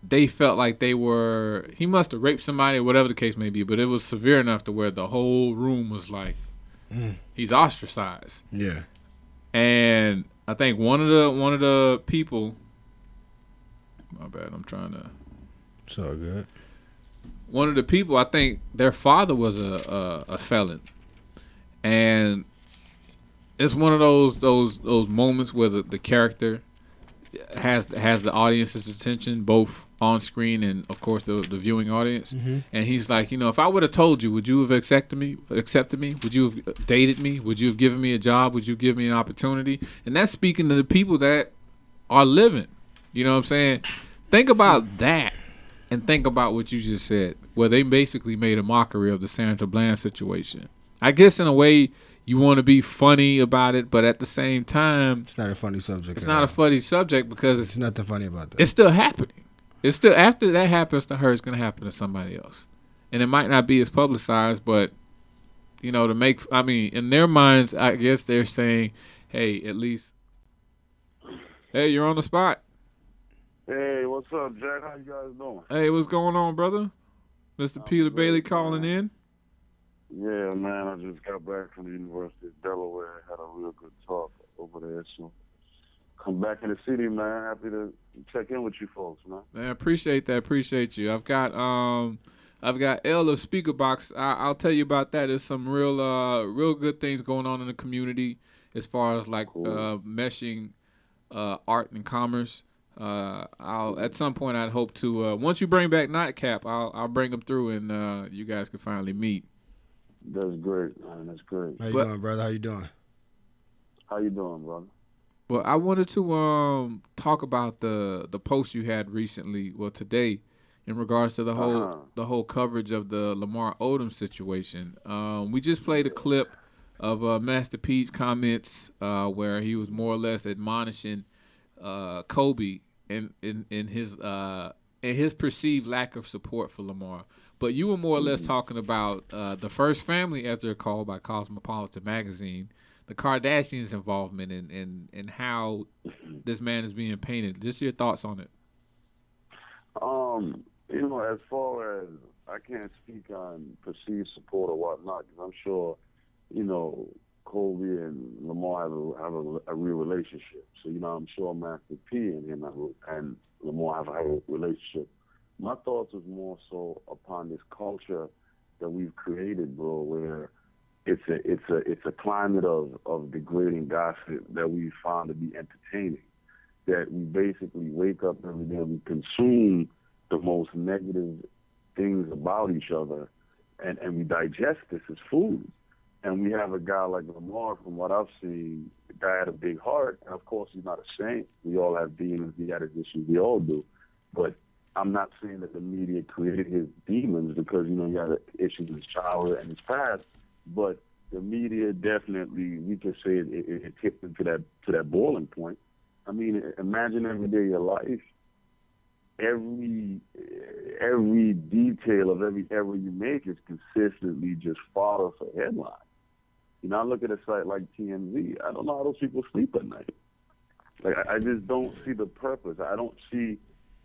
they felt like he must have raped somebody or whatever the case may be, but it was severe enough to where the whole room was like, he's ostracized. Yeah. And I think one of the people, my bad, I'm trying to. It's all good. One of the people, I think their father was a felon, and it's one of those moments where the character has the audience's attention, both on screen and of course the viewing audience. Mm-hmm. And he's like, you know, if I would have told you, would you have accepted me? Would you have dated me? Would you have given me a job? Would you give me an opportunity? And that's speaking to the people that are living. You know what I'm saying? Think about that, and think about what you just said, where they basically made a mockery of the Sandra Bland situation. I guess in a way you want to be funny about it, but at the same time, it's not a funny subject. It's not a funny subject because it's nothing funny about that. It's still happening. It's still, after that happens to her, it's going to happen to somebody else, and it might not be as publicized, but you know, in their minds, I guess they're saying, hey, at least, hey, you're on the spot. Hey, what's up, Jack? How you guys doing? Hey, what's going on, brother? Mr. Peter Bailey calling in. Yeah, man, I just got back from the University of Delaware. Had a real good talk over there. So come back in the city, man. Happy to check in with you folks, man. Man, appreciate that. Appreciate you. I've got L of SpeakerBoxx. I'll tell you about that. There's some real good things going on in the community as far as like meshing art and commerce. I'll at some point I'd hope to once you bring back Nightcap, I'll bring them through and you guys can finally meet. That's great, man. That's great. How you doing, brother? How you doing? How you doing, brother? Well, I wanted to talk about the post you had recently, well today, in regards to the whole coverage of the Lamar Odom situation. We just played a clip of Master P's comments where he was more or less admonishing Kobe in his perceived lack of support for Lamar. But you were more or less talking about the First Family, as they're called by Cosmopolitan magazine, the Kardashians' involvement and how this man is being painted. Just your thoughts on it. You know, as far as I can't speak on perceived support or whatnot, because I'm sure, you know, Kobe and Lamar have a real relationship. So, you know, I'm sure Master P and him and Lamar have a relationship. My thoughts was more so upon this culture that we've created, bro, where it's a climate of degrading gossip that we found to be entertaining. That we basically wake up every day and we consume the most negative things about each other, and we digest this as food. And we have a guy like Lamar, from what I've seen, the guy had a big heart, and of course he's not a saint. We all have demons, we had issues, we all do. But I'm not saying that the media created his demons because, you know, he had issues in his childhood and his past. But the media definitely, we can say it tipped him to that boiling point. I mean, imagine every day of your life, every detail of every error you make is consistently just fodder for headlines. You know, I look at a site like TMZ. I don't know how those people sleep at night. Like, I just don't see the purpose. I don't see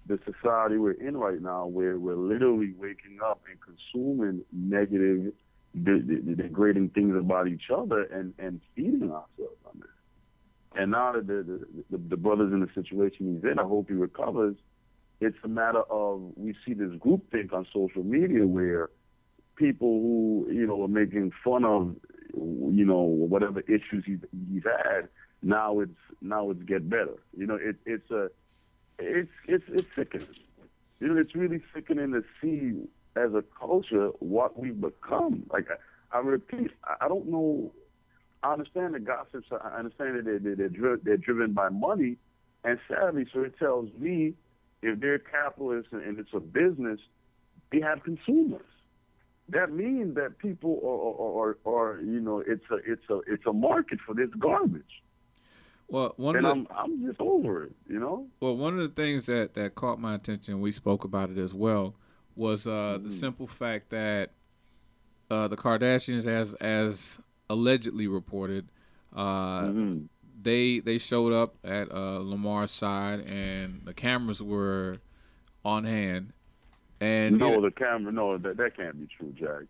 the society we're in right now where we're literally waking up and consuming negative, degrading things about each other and feeding ourselves on this. And now that the brother's in the situation he's in, I hope he recovers. It's a matter of, we see this groupthink on social media where people who, you know, are making fun of, you know, whatever issues he's had, now it's get better. You know, it's sickening. You know, it's really sickening to see as a culture what we've become. Like, I repeat, I don't know. I understand the gossips. I understand that they're driven by money and savvy. So it tells me if they're capitalists and it's a business, they have consumers. That means that people are you know, it's a market for this garbage. Well, I'm just over it, you know. Well, one of the things that caught my attention, we spoke about it as well, was the simple fact that the Kardashians, as allegedly reported, they showed up at Lamar's side and the cameras were on hand. And the camera, that can't be true, Jack.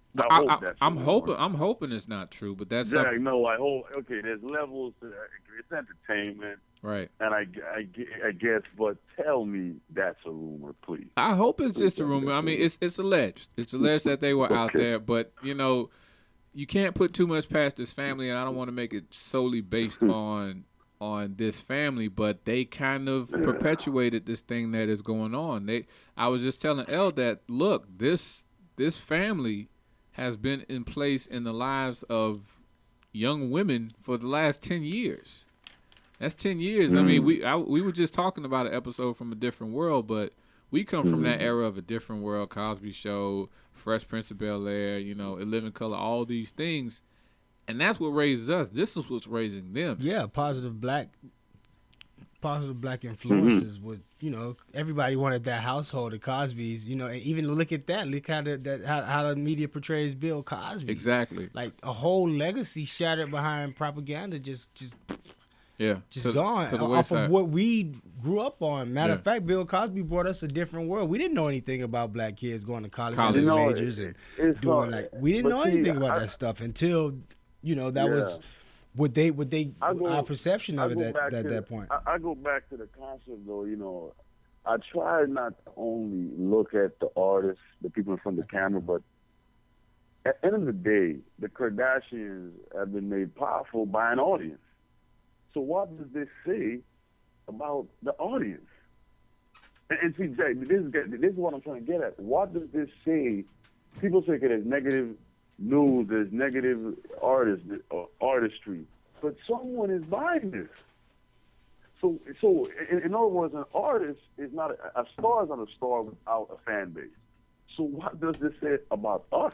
I'm hoping it's not true, but that's Jack. No, I hope. Okay, there's levels to that. It's entertainment, right? And I guess, but tell me that's a rumor, please. I hope it's just a rumor. I mean, it's alleged. It's alleged that they were out there, but you know, you can't put too much past this family, and I don't want to make it solely based on this family, but they kind of perpetuated this thing that is going on. I was just telling Elle that, look, this family has been in place in the lives of young women for the last 10 years. That's 10 years. I mean, we were just talking about an episode from a different world, but we come from that era of a different world, Cosby Show, Fresh Prince of Bel-Air, you know, In Living Color, all these things. And that's what raises us. This is what's raising them. Yeah, positive black influences would, you know, everybody wanted that household of Cosby's, you know, and even look at that. Look how the media portrays Bill Cosby. Exactly. Like a whole legacy shattered behind propaganda, just gone off of what we grew up on. Matter of fact, Bill Cosby brought us a different world. We didn't know anything about black kids going to college majors and doing we didn't know anything about that stuff until, you know, that was what our perception of it at that point. I go back to the concept though, you know, I try not to only look at the artists, the people in front of the camera, but at the end of the day, the Kardashians have been made powerful by an audience. So what does this say about the audience? And see, Jay, this is what I'm trying to get at. What does this say? People say that there's negative news, there's negative artistry, but someone is buying this. So in other words, an artist is not a star is not a star without a fan base. So what does this say about us?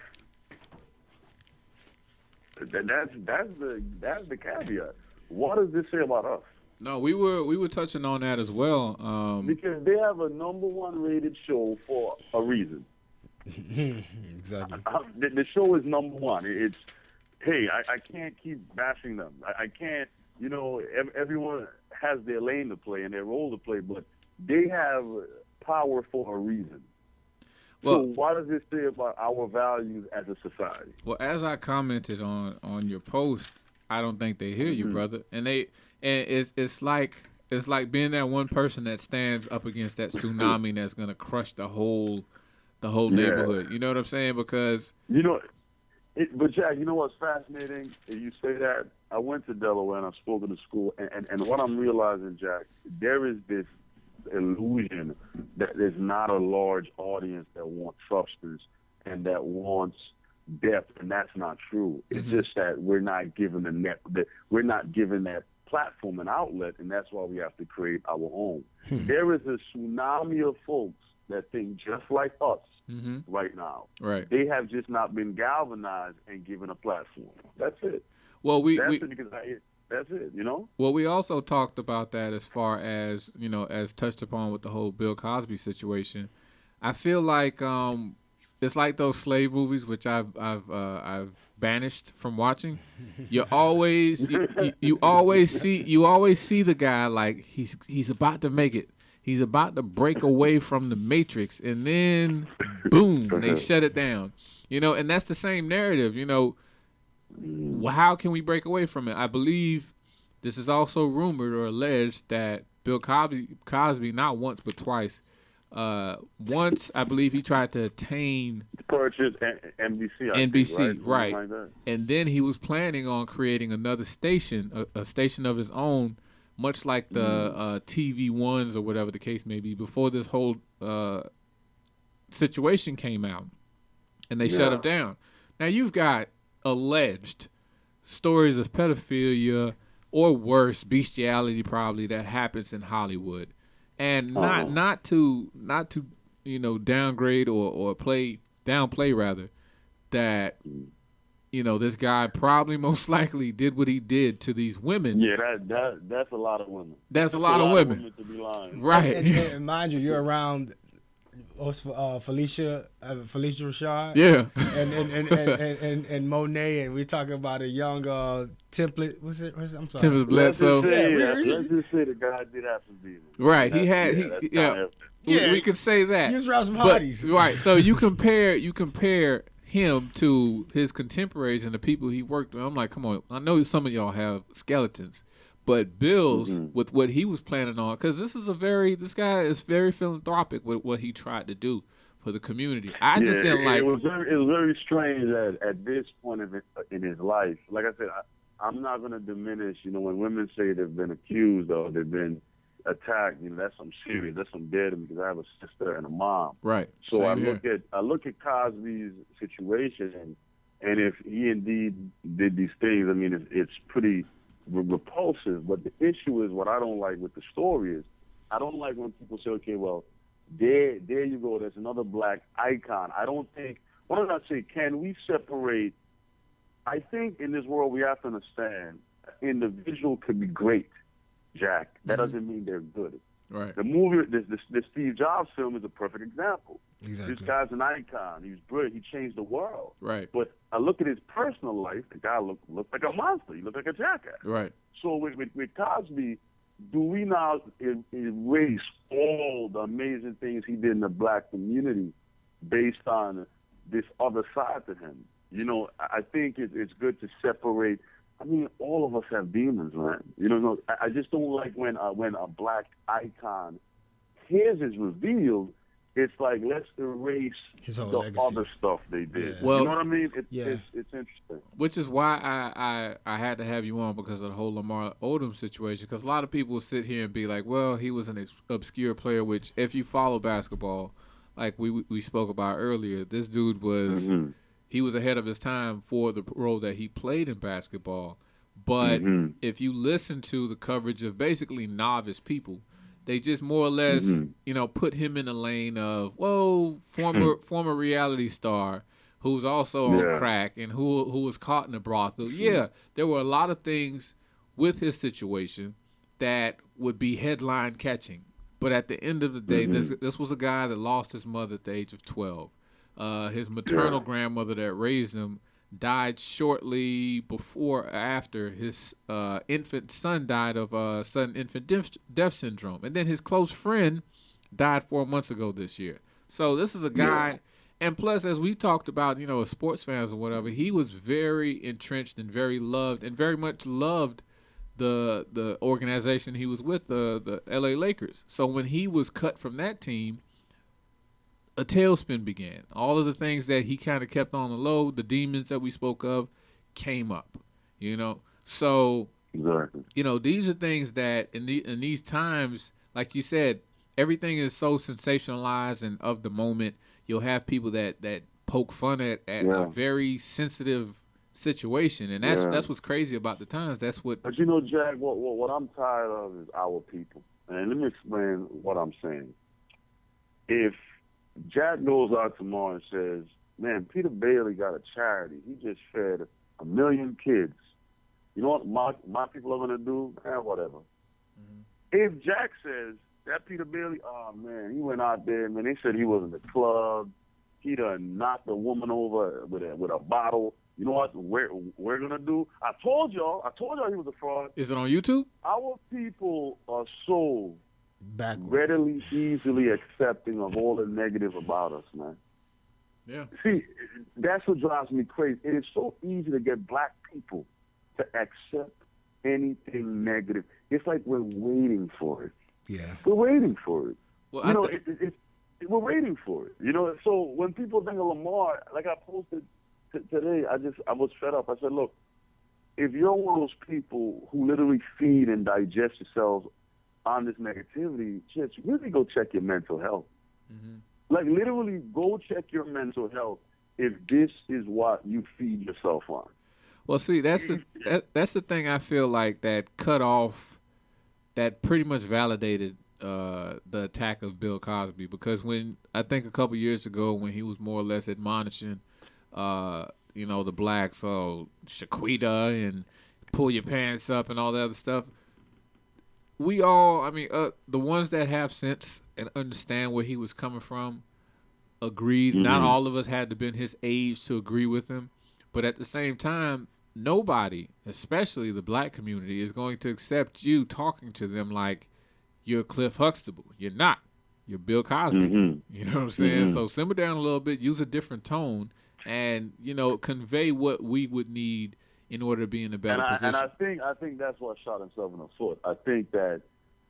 That's the caveat. What does this say about us? No, we were touching on that as well. Because they have a #1 rated show for a reason. Exactly. The show is #1. It's, hey, I can't keep bashing them. I can't, you know, everyone has their lane to play and their role to play, but they have power for a reason. Well, so what does this say about our values as a society? Well, as I commented on your post, I don't think they hear you, brother. And it's like being that one person that stands up against that tsunami that's gonna crush the whole neighborhood. You know what I'm saying? Because you know, but Jack, you know what's fascinating? You say that. I went to Delaware and I've spoken to school, and what I'm realizing, Jack, there is this illusion that there's not a large audience that wants substance and that wants depth, and that's not true. It's just that we're not given we're not given that platform and outlet, and that's why we have to create our own. There is a tsunami of folks that think just like us right now. Right. They have just not been galvanized and given a platform. That's it. Well, That's it, you know? Well, we also talked about that as far as, you know, as touched upon with the whole Bill Cosby situation. I feel like it's like those slave movies, which I've banished from watching. You always see the guy like he's about to make it. He's about to break away from the Matrix, and then boom, they shut it down. You know, and that's the same narrative. You know, how can we break away from it? I believe this is also rumored or alleged that Bill Cosby not once but twice. Once I believe he tried to attain purchase NBC. NBC, right? Like that. And then he was planning on creating another station, a station of his own, much like the TV ones or whatever the case may be. Before this whole situation came out, and they shut him down. Now you've got alleged stories of pedophilia or worse, bestiality probably that happens in Hollywood. And not to you know downgrade or downplay rather that you know this guy probably most likely did what he did to these women. Yeah, that's a lot of women. That's a lot of women to be lying. Right? And mind you, you're around Felicia Rashad, and Monet, and we're talking about a young template. I'm sorry, Template Bledsoe. Let's just say the guy did have some demons. Right, we could say that. He was around some hotties. Right, so you compare him to his contemporaries and the people he worked with. I'm like, come on, I know some of y'all have skeletons. But Bill's with what he was planning on, because this guy is very philanthropic with what he tried to do for the community. I just didn't like. It was very strange that at this point in his life, like I said, I'm not going to diminish. You know, when women say they've been accused or they've been attacked, you know, that's some serious. That's some dead to me because I have a sister and a mom. Right. So I look at Cosby's situation, and if he indeed did these things, I mean, it's pretty repulsive. But the issue is what I don't like with the story is I don't like when people say, okay, well, there you go, there's another black icon. I don't think, what did I say, can we separate? I think in this world we have to understand an individual could be great, Jack. That doesn't mean they're good. Right. The movie, the Steve Jobs film is a perfect example. Exactly. This guy's an icon. He was brilliant. He changed the world. Right. But I look at his personal life. The guy looked like a monster. He looked like a jackass. Right. So with Cosby, do we now erase all the amazing things he did in the black community based on this other side to him? You know, I think it's good to separate. I mean, all of us have demons, man. You know, I just don't like when a black icon, his is revealed. It's like, let's erase the legacy. Other stuff they did. Yeah. Well, you know what I mean? It's interesting. Which is why I had to have you on because of the whole Lamar Odom situation. Because a lot of people sit here and be like, well, he was an obscure player, which if you follow basketball, like we spoke about earlier, this dude was he was ahead of his time for the role that he played in basketball. But if you listen to the coverage of basically novice people, they just more or less, you know, put him in the lane of, whoa, former reality star who's also on crack and who was caught in a brothel. Yeah, there were a lot of things with his situation that would be headline catching. But at the end of the day, this was a guy that lost his mother at the age of 12. His maternal grandmother that raised him died shortly before or after his infant son died of sudden infant death syndrome. And then his close friend died 4 months ago this year. So this is a guy, and plus, as we talked about, you know, as sports fans or whatever, he was very entrenched and very loved and very much loved the organization he was with, the LA Lakers. So when he was cut from that team, a tailspin began. All of the things that he kind of kept on the low, the demons that we spoke of, came up, you know. So, you know, these are things that in these times, like you said, everything is so sensationalized and of the moment. You'll have people that poke fun at a very sensitive situation, and that's what's crazy about the times. That's what. But you know, Jack, what I'm tired of is our people. And let me explain what I'm saying. If Jack goes out tomorrow and says, "Man, Peter Bailey got a charity. He just fed 1 million kids." You know what my people are gonna do? Whatever. Mm-hmm. If Jack says that Peter Bailey, oh man, he went out there, man. They said he was in the club. He done knocked a woman over with a bottle. You know what we're gonna do? I told y'all he was a fraud. Is it on YouTube? Our people are so backwards, readily, easily accepting of all the negative about us, man. Yeah. See, that's what drives me crazy. It is so easy to get black people to accept anything negative. It's like we're waiting for it. Yeah. We're waiting for it. Well, you know, we're waiting for it. You know, so when people think of Lamar, like I posted today, I was fed up. I said, look, if you're one of those people who literally feed and digest yourselves on this negativity, just really go check your mental health. Mm-hmm. Like literally go check your mental health if this is what you feed yourself on. Well, see, that's the thing I feel like that cut off, that pretty much validated the attack of Bill Cosby, because when I think a couple years ago when he was more or less admonishing the blacks, Shaquita and pull your pants up and all that other stuff, we all, the ones that have sense and understand where he was coming from agreed. Mm-hmm. Not all of us had to be his age to agree with him, but at the same time, nobody, especially the black community, is going to accept you talking to them like you're Cliff Huxtable. You're not. You're Bill Cosby. Mm-hmm. You know what I'm saying? Mm-hmm. So simmer down a little bit, use a different tone, and convey what we would need in order to be in a better position. And I think that's what shot himself in the foot. I think that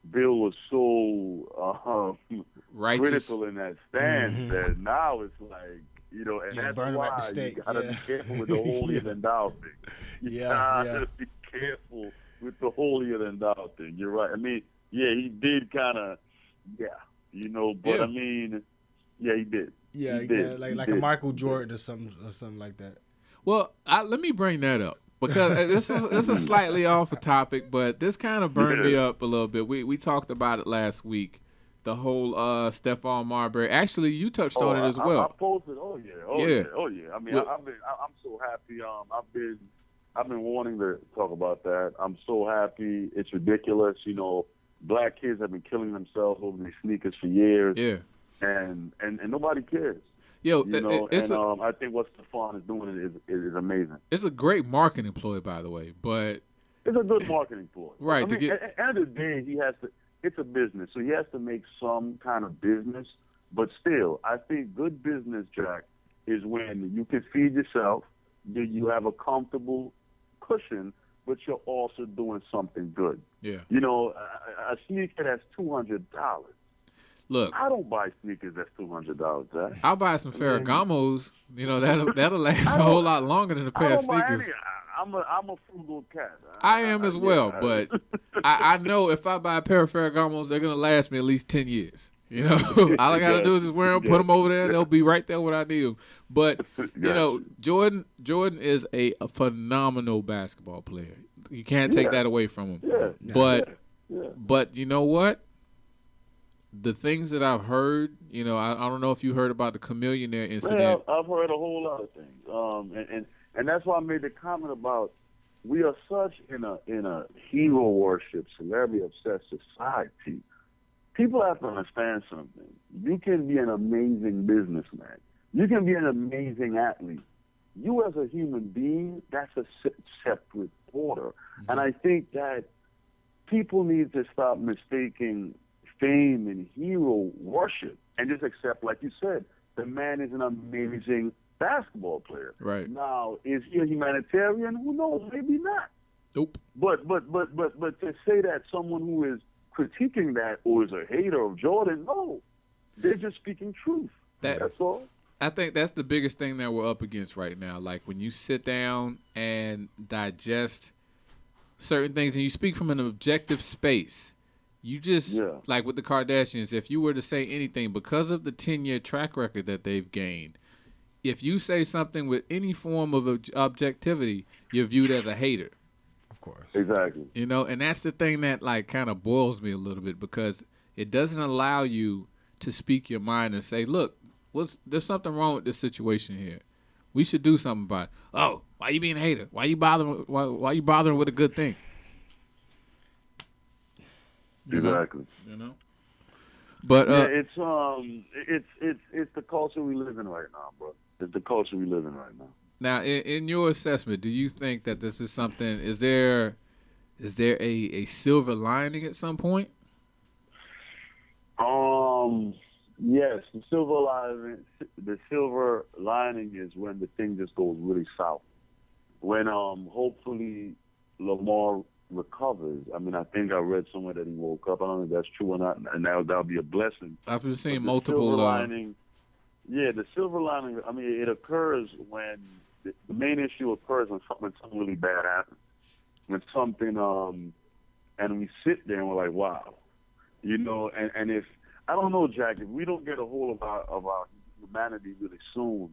Bill was so critical in that stance that now it's like, and that's why you gotta be careful with the holier than thou thing. You gotta be careful with the holier than thou thing. You're right. I mean, he did kind of, but he did. Yeah, he did. Like a Michael Jordan or something like that. Well, let me bring that up because this is slightly off a topic, but this kind of burned me up a little bit. We talked about it last week. The whole Stephon Marbury. Actually, you touched on it as well. I posted. Oh yeah. I mean, I'm so happy. I've been wanting to talk about that. I'm so happy. It's ridiculous. Black kids have been killing themselves over these sneakers for years. Yeah. And nobody cares. Yo, I think what Stephon is doing is amazing. It's a great marketing ploy, by the way, but it's a good marketing ploy. Right. At the end of the day, he has to. It's a business, so he has to make some kind of business. But still, I think good business, Jack, is when you can feed yourself, you have a comfortable cushion, but you're also doing something good. Yeah. A sneaker that's $200. Look, I don't buy sneakers that's $200, Jack. I'll buy some Ferragamos. That'll last a whole lot longer than a pair of sneakers. I'm a frugal cat. I am as well, but I know if I buy a pair of Ferragamos, they're gonna last me at least 10 years. All I gotta do is just wear them, put them over there, and they'll be right there when I need them. But Jordan is a phenomenal basketball player. You can't take that away from him. Yeah. But you know what? The things that I've heard, I don't know if you heard about the Chameleonaire incident. I've heard a whole lot of things, and that's why I made the comment about we are such in a hero worship, celebrity obsessed society. People have to understand something. You can be an amazing businessman. You can be an amazing athlete. You as a human being, that's a separate order. Mm-hmm. And I think that people need to stop mistaking fame and hero worship and just accept, like you said, the man is an amazing basketball player. Right. Now, is he a humanitarian? Who knows? Maybe not. Nope. But to say that someone who is critiquing that or is a hater of Jordan, no. They're just speaking truth. That's all. I think that's the biggest thing that we're up against right now. Like when you sit down and digest certain things and you speak from an objective space, you just, like with the Kardashians, if you were to say anything, because of the 10-year track record that they've gained, if you say something with any form of objectivity, you're viewed as a hater. Of course. Exactly. You know, and that's the thing that like kind of boils me a little bit because it doesn't allow you to speak your mind and say, look, there's something wrong with this situation here. We should do something about it. Oh, why you being a hater? Why you bothering with a good thing? Exactly. You know? But it's the culture we live in right now, bro. It's the culture we live in right now. Now, in your assessment, do you think that this is something? Is there a silver lining at some point? Yes, the silver lining is when the thing just goes really south. When hopefully Lamar recovers. I mean, I think I read somewhere that he woke up. I don't know if that's true or not, and that'll be a blessing. I've been seeing multiple. Silver lining, the silver lining. I mean, it occurs when the main issue occurs when something really bad happens. When something and we sit there and we're like, wow, you know, and if I don't know, Jack, if we don't get a hold of our humanity really soon,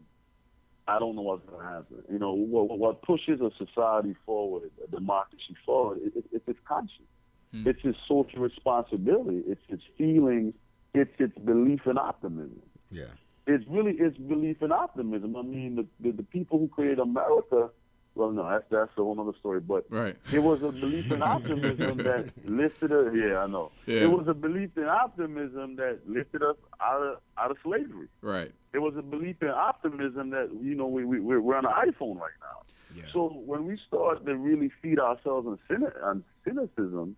I don't know what's going to happen. You know, what pushes a society forward, a democracy forward, it's its conscience. It's its social responsibility. It's its feeling. It's its belief and optimism. Yeah. It's belief and optimism. I mean, the people who created America, well, no, that's a whole other story. But it was a belief and optimism that lifted us. Yeah, I know. Yeah. It was a belief and optimism that lifted us out of slavery. Right. It was a belief and optimism that, you know, we're on an iPhone right now. Yeah. So when we start to really feed ourselves on cynicism,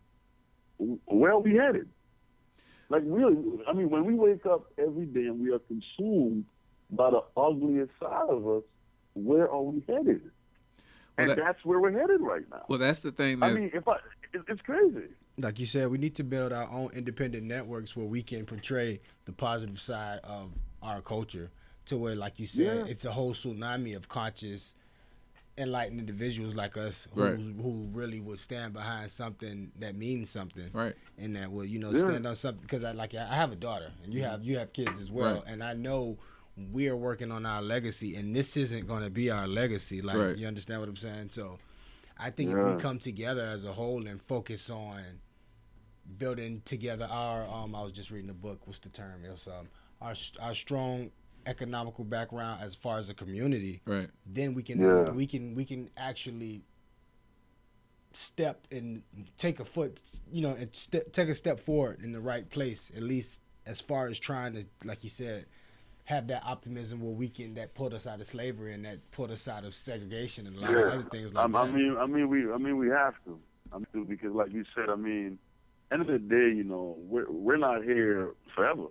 where are we headed? Like, really, I mean, when we wake up every day and we are consumed by the ugliest side of us, where are we headed? And that's where we're headed right now. Well, that's the thing. I mean, it's crazy. Like you said, we need to build our own independent networks where we can portray the positive side of our culture to where, like you said, it's a whole tsunami of conscious, enlightened individuals like us who really would stand behind something that means something. Right. And that will, you know, stand on something. Because I have a daughter, and you have kids as well. Right. And I know we are working on our legacy, and this isn't going to be our legacy. Like, you understand what I'm saying? So I think if we come together as a whole and focus on building together our I was just reading a book. What's the term? It was our strong economical background as far as a community. Right. Then we can we can actually step and take a foot, you know, and take a step forward in the right place. At least as far as trying to, like you said, have that optimism where we can that put us out of slavery and that put us out of segregation and a lot of other things like that. I mean, we have to. Because, like you said, I mean, end of the day, you know, we're not here forever.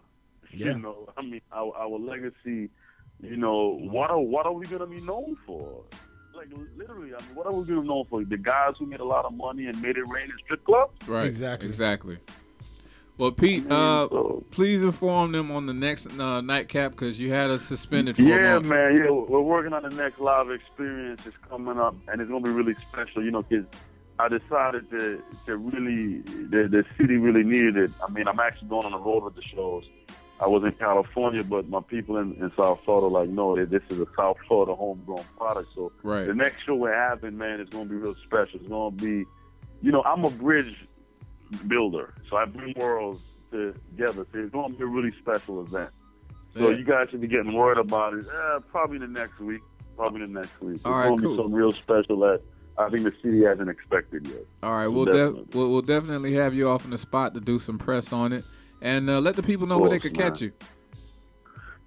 Yeah. You know, I mean, our legacy. You know, what are we gonna be known for? Like, literally, I mean, what are we gonna be known for? The guys who made a lot of money and made it rain in strip clubs? Right. Exactly. Well, Pete, please inform them on the next nightcap because you had us suspended for a month. Yeah, man. Yeah, we're working on the next live experience. It's coming up, and it's going to be really special, you know, because I decided to really, the city really needed it. I mean, I'm actually going on the road with the shows. I was in California, but my people in South Florida like, no, this is a South Florida homegrown product. So the next show we're having, man, is going to be real special. It's going to be, you know, I'm a bridge builder, so I bring worlds together. So it's going to be a really special event. So you guys should be getting word about it probably the next week. All right, it's going to be something real special that I think the city hasn't expected yet. All right, we'll definitely have you off in the spot to do some press on it. And let the people know where they could catch you.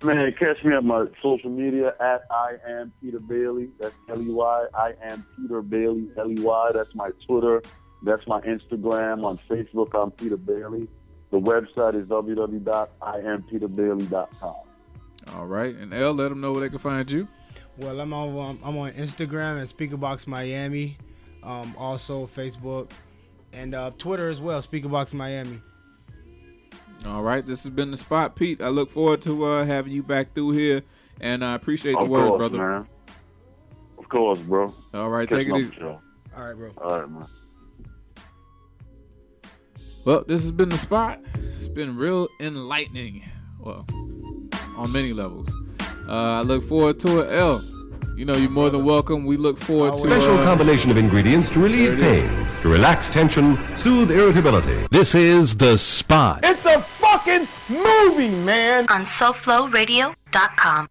Man, catch me at my social media at I am Peter Bailey. That's L-E-Y. I am Peter Bailey, L-E-Y. That's my Twitter. That's my Instagram. On Facebook, I'm Peter Bailey. The website is www.impeterbailey.com. All right. And L, let them know where they can find you. Well, I'm on Instagram at SpeakerBoxxMiami. Also Facebook and Twitter as well, SpeakerBoxxMiami. All right, this has been The Spot. Pete, I look forward to having you back through here, and I appreciate the word, brother. Man. Of course, bro. All right, take it easy. All right, bro. All right, man. Well, this has been The Spot. It's been real enlightening, well, on many levels. I look forward to it. L, you know, you're more than welcome. We look forward to Special combination of ingredients to relieve pain, to relax tension, soothe irritability. This is The Spot. It's a fucking movie, man. On SoFloRadio.com.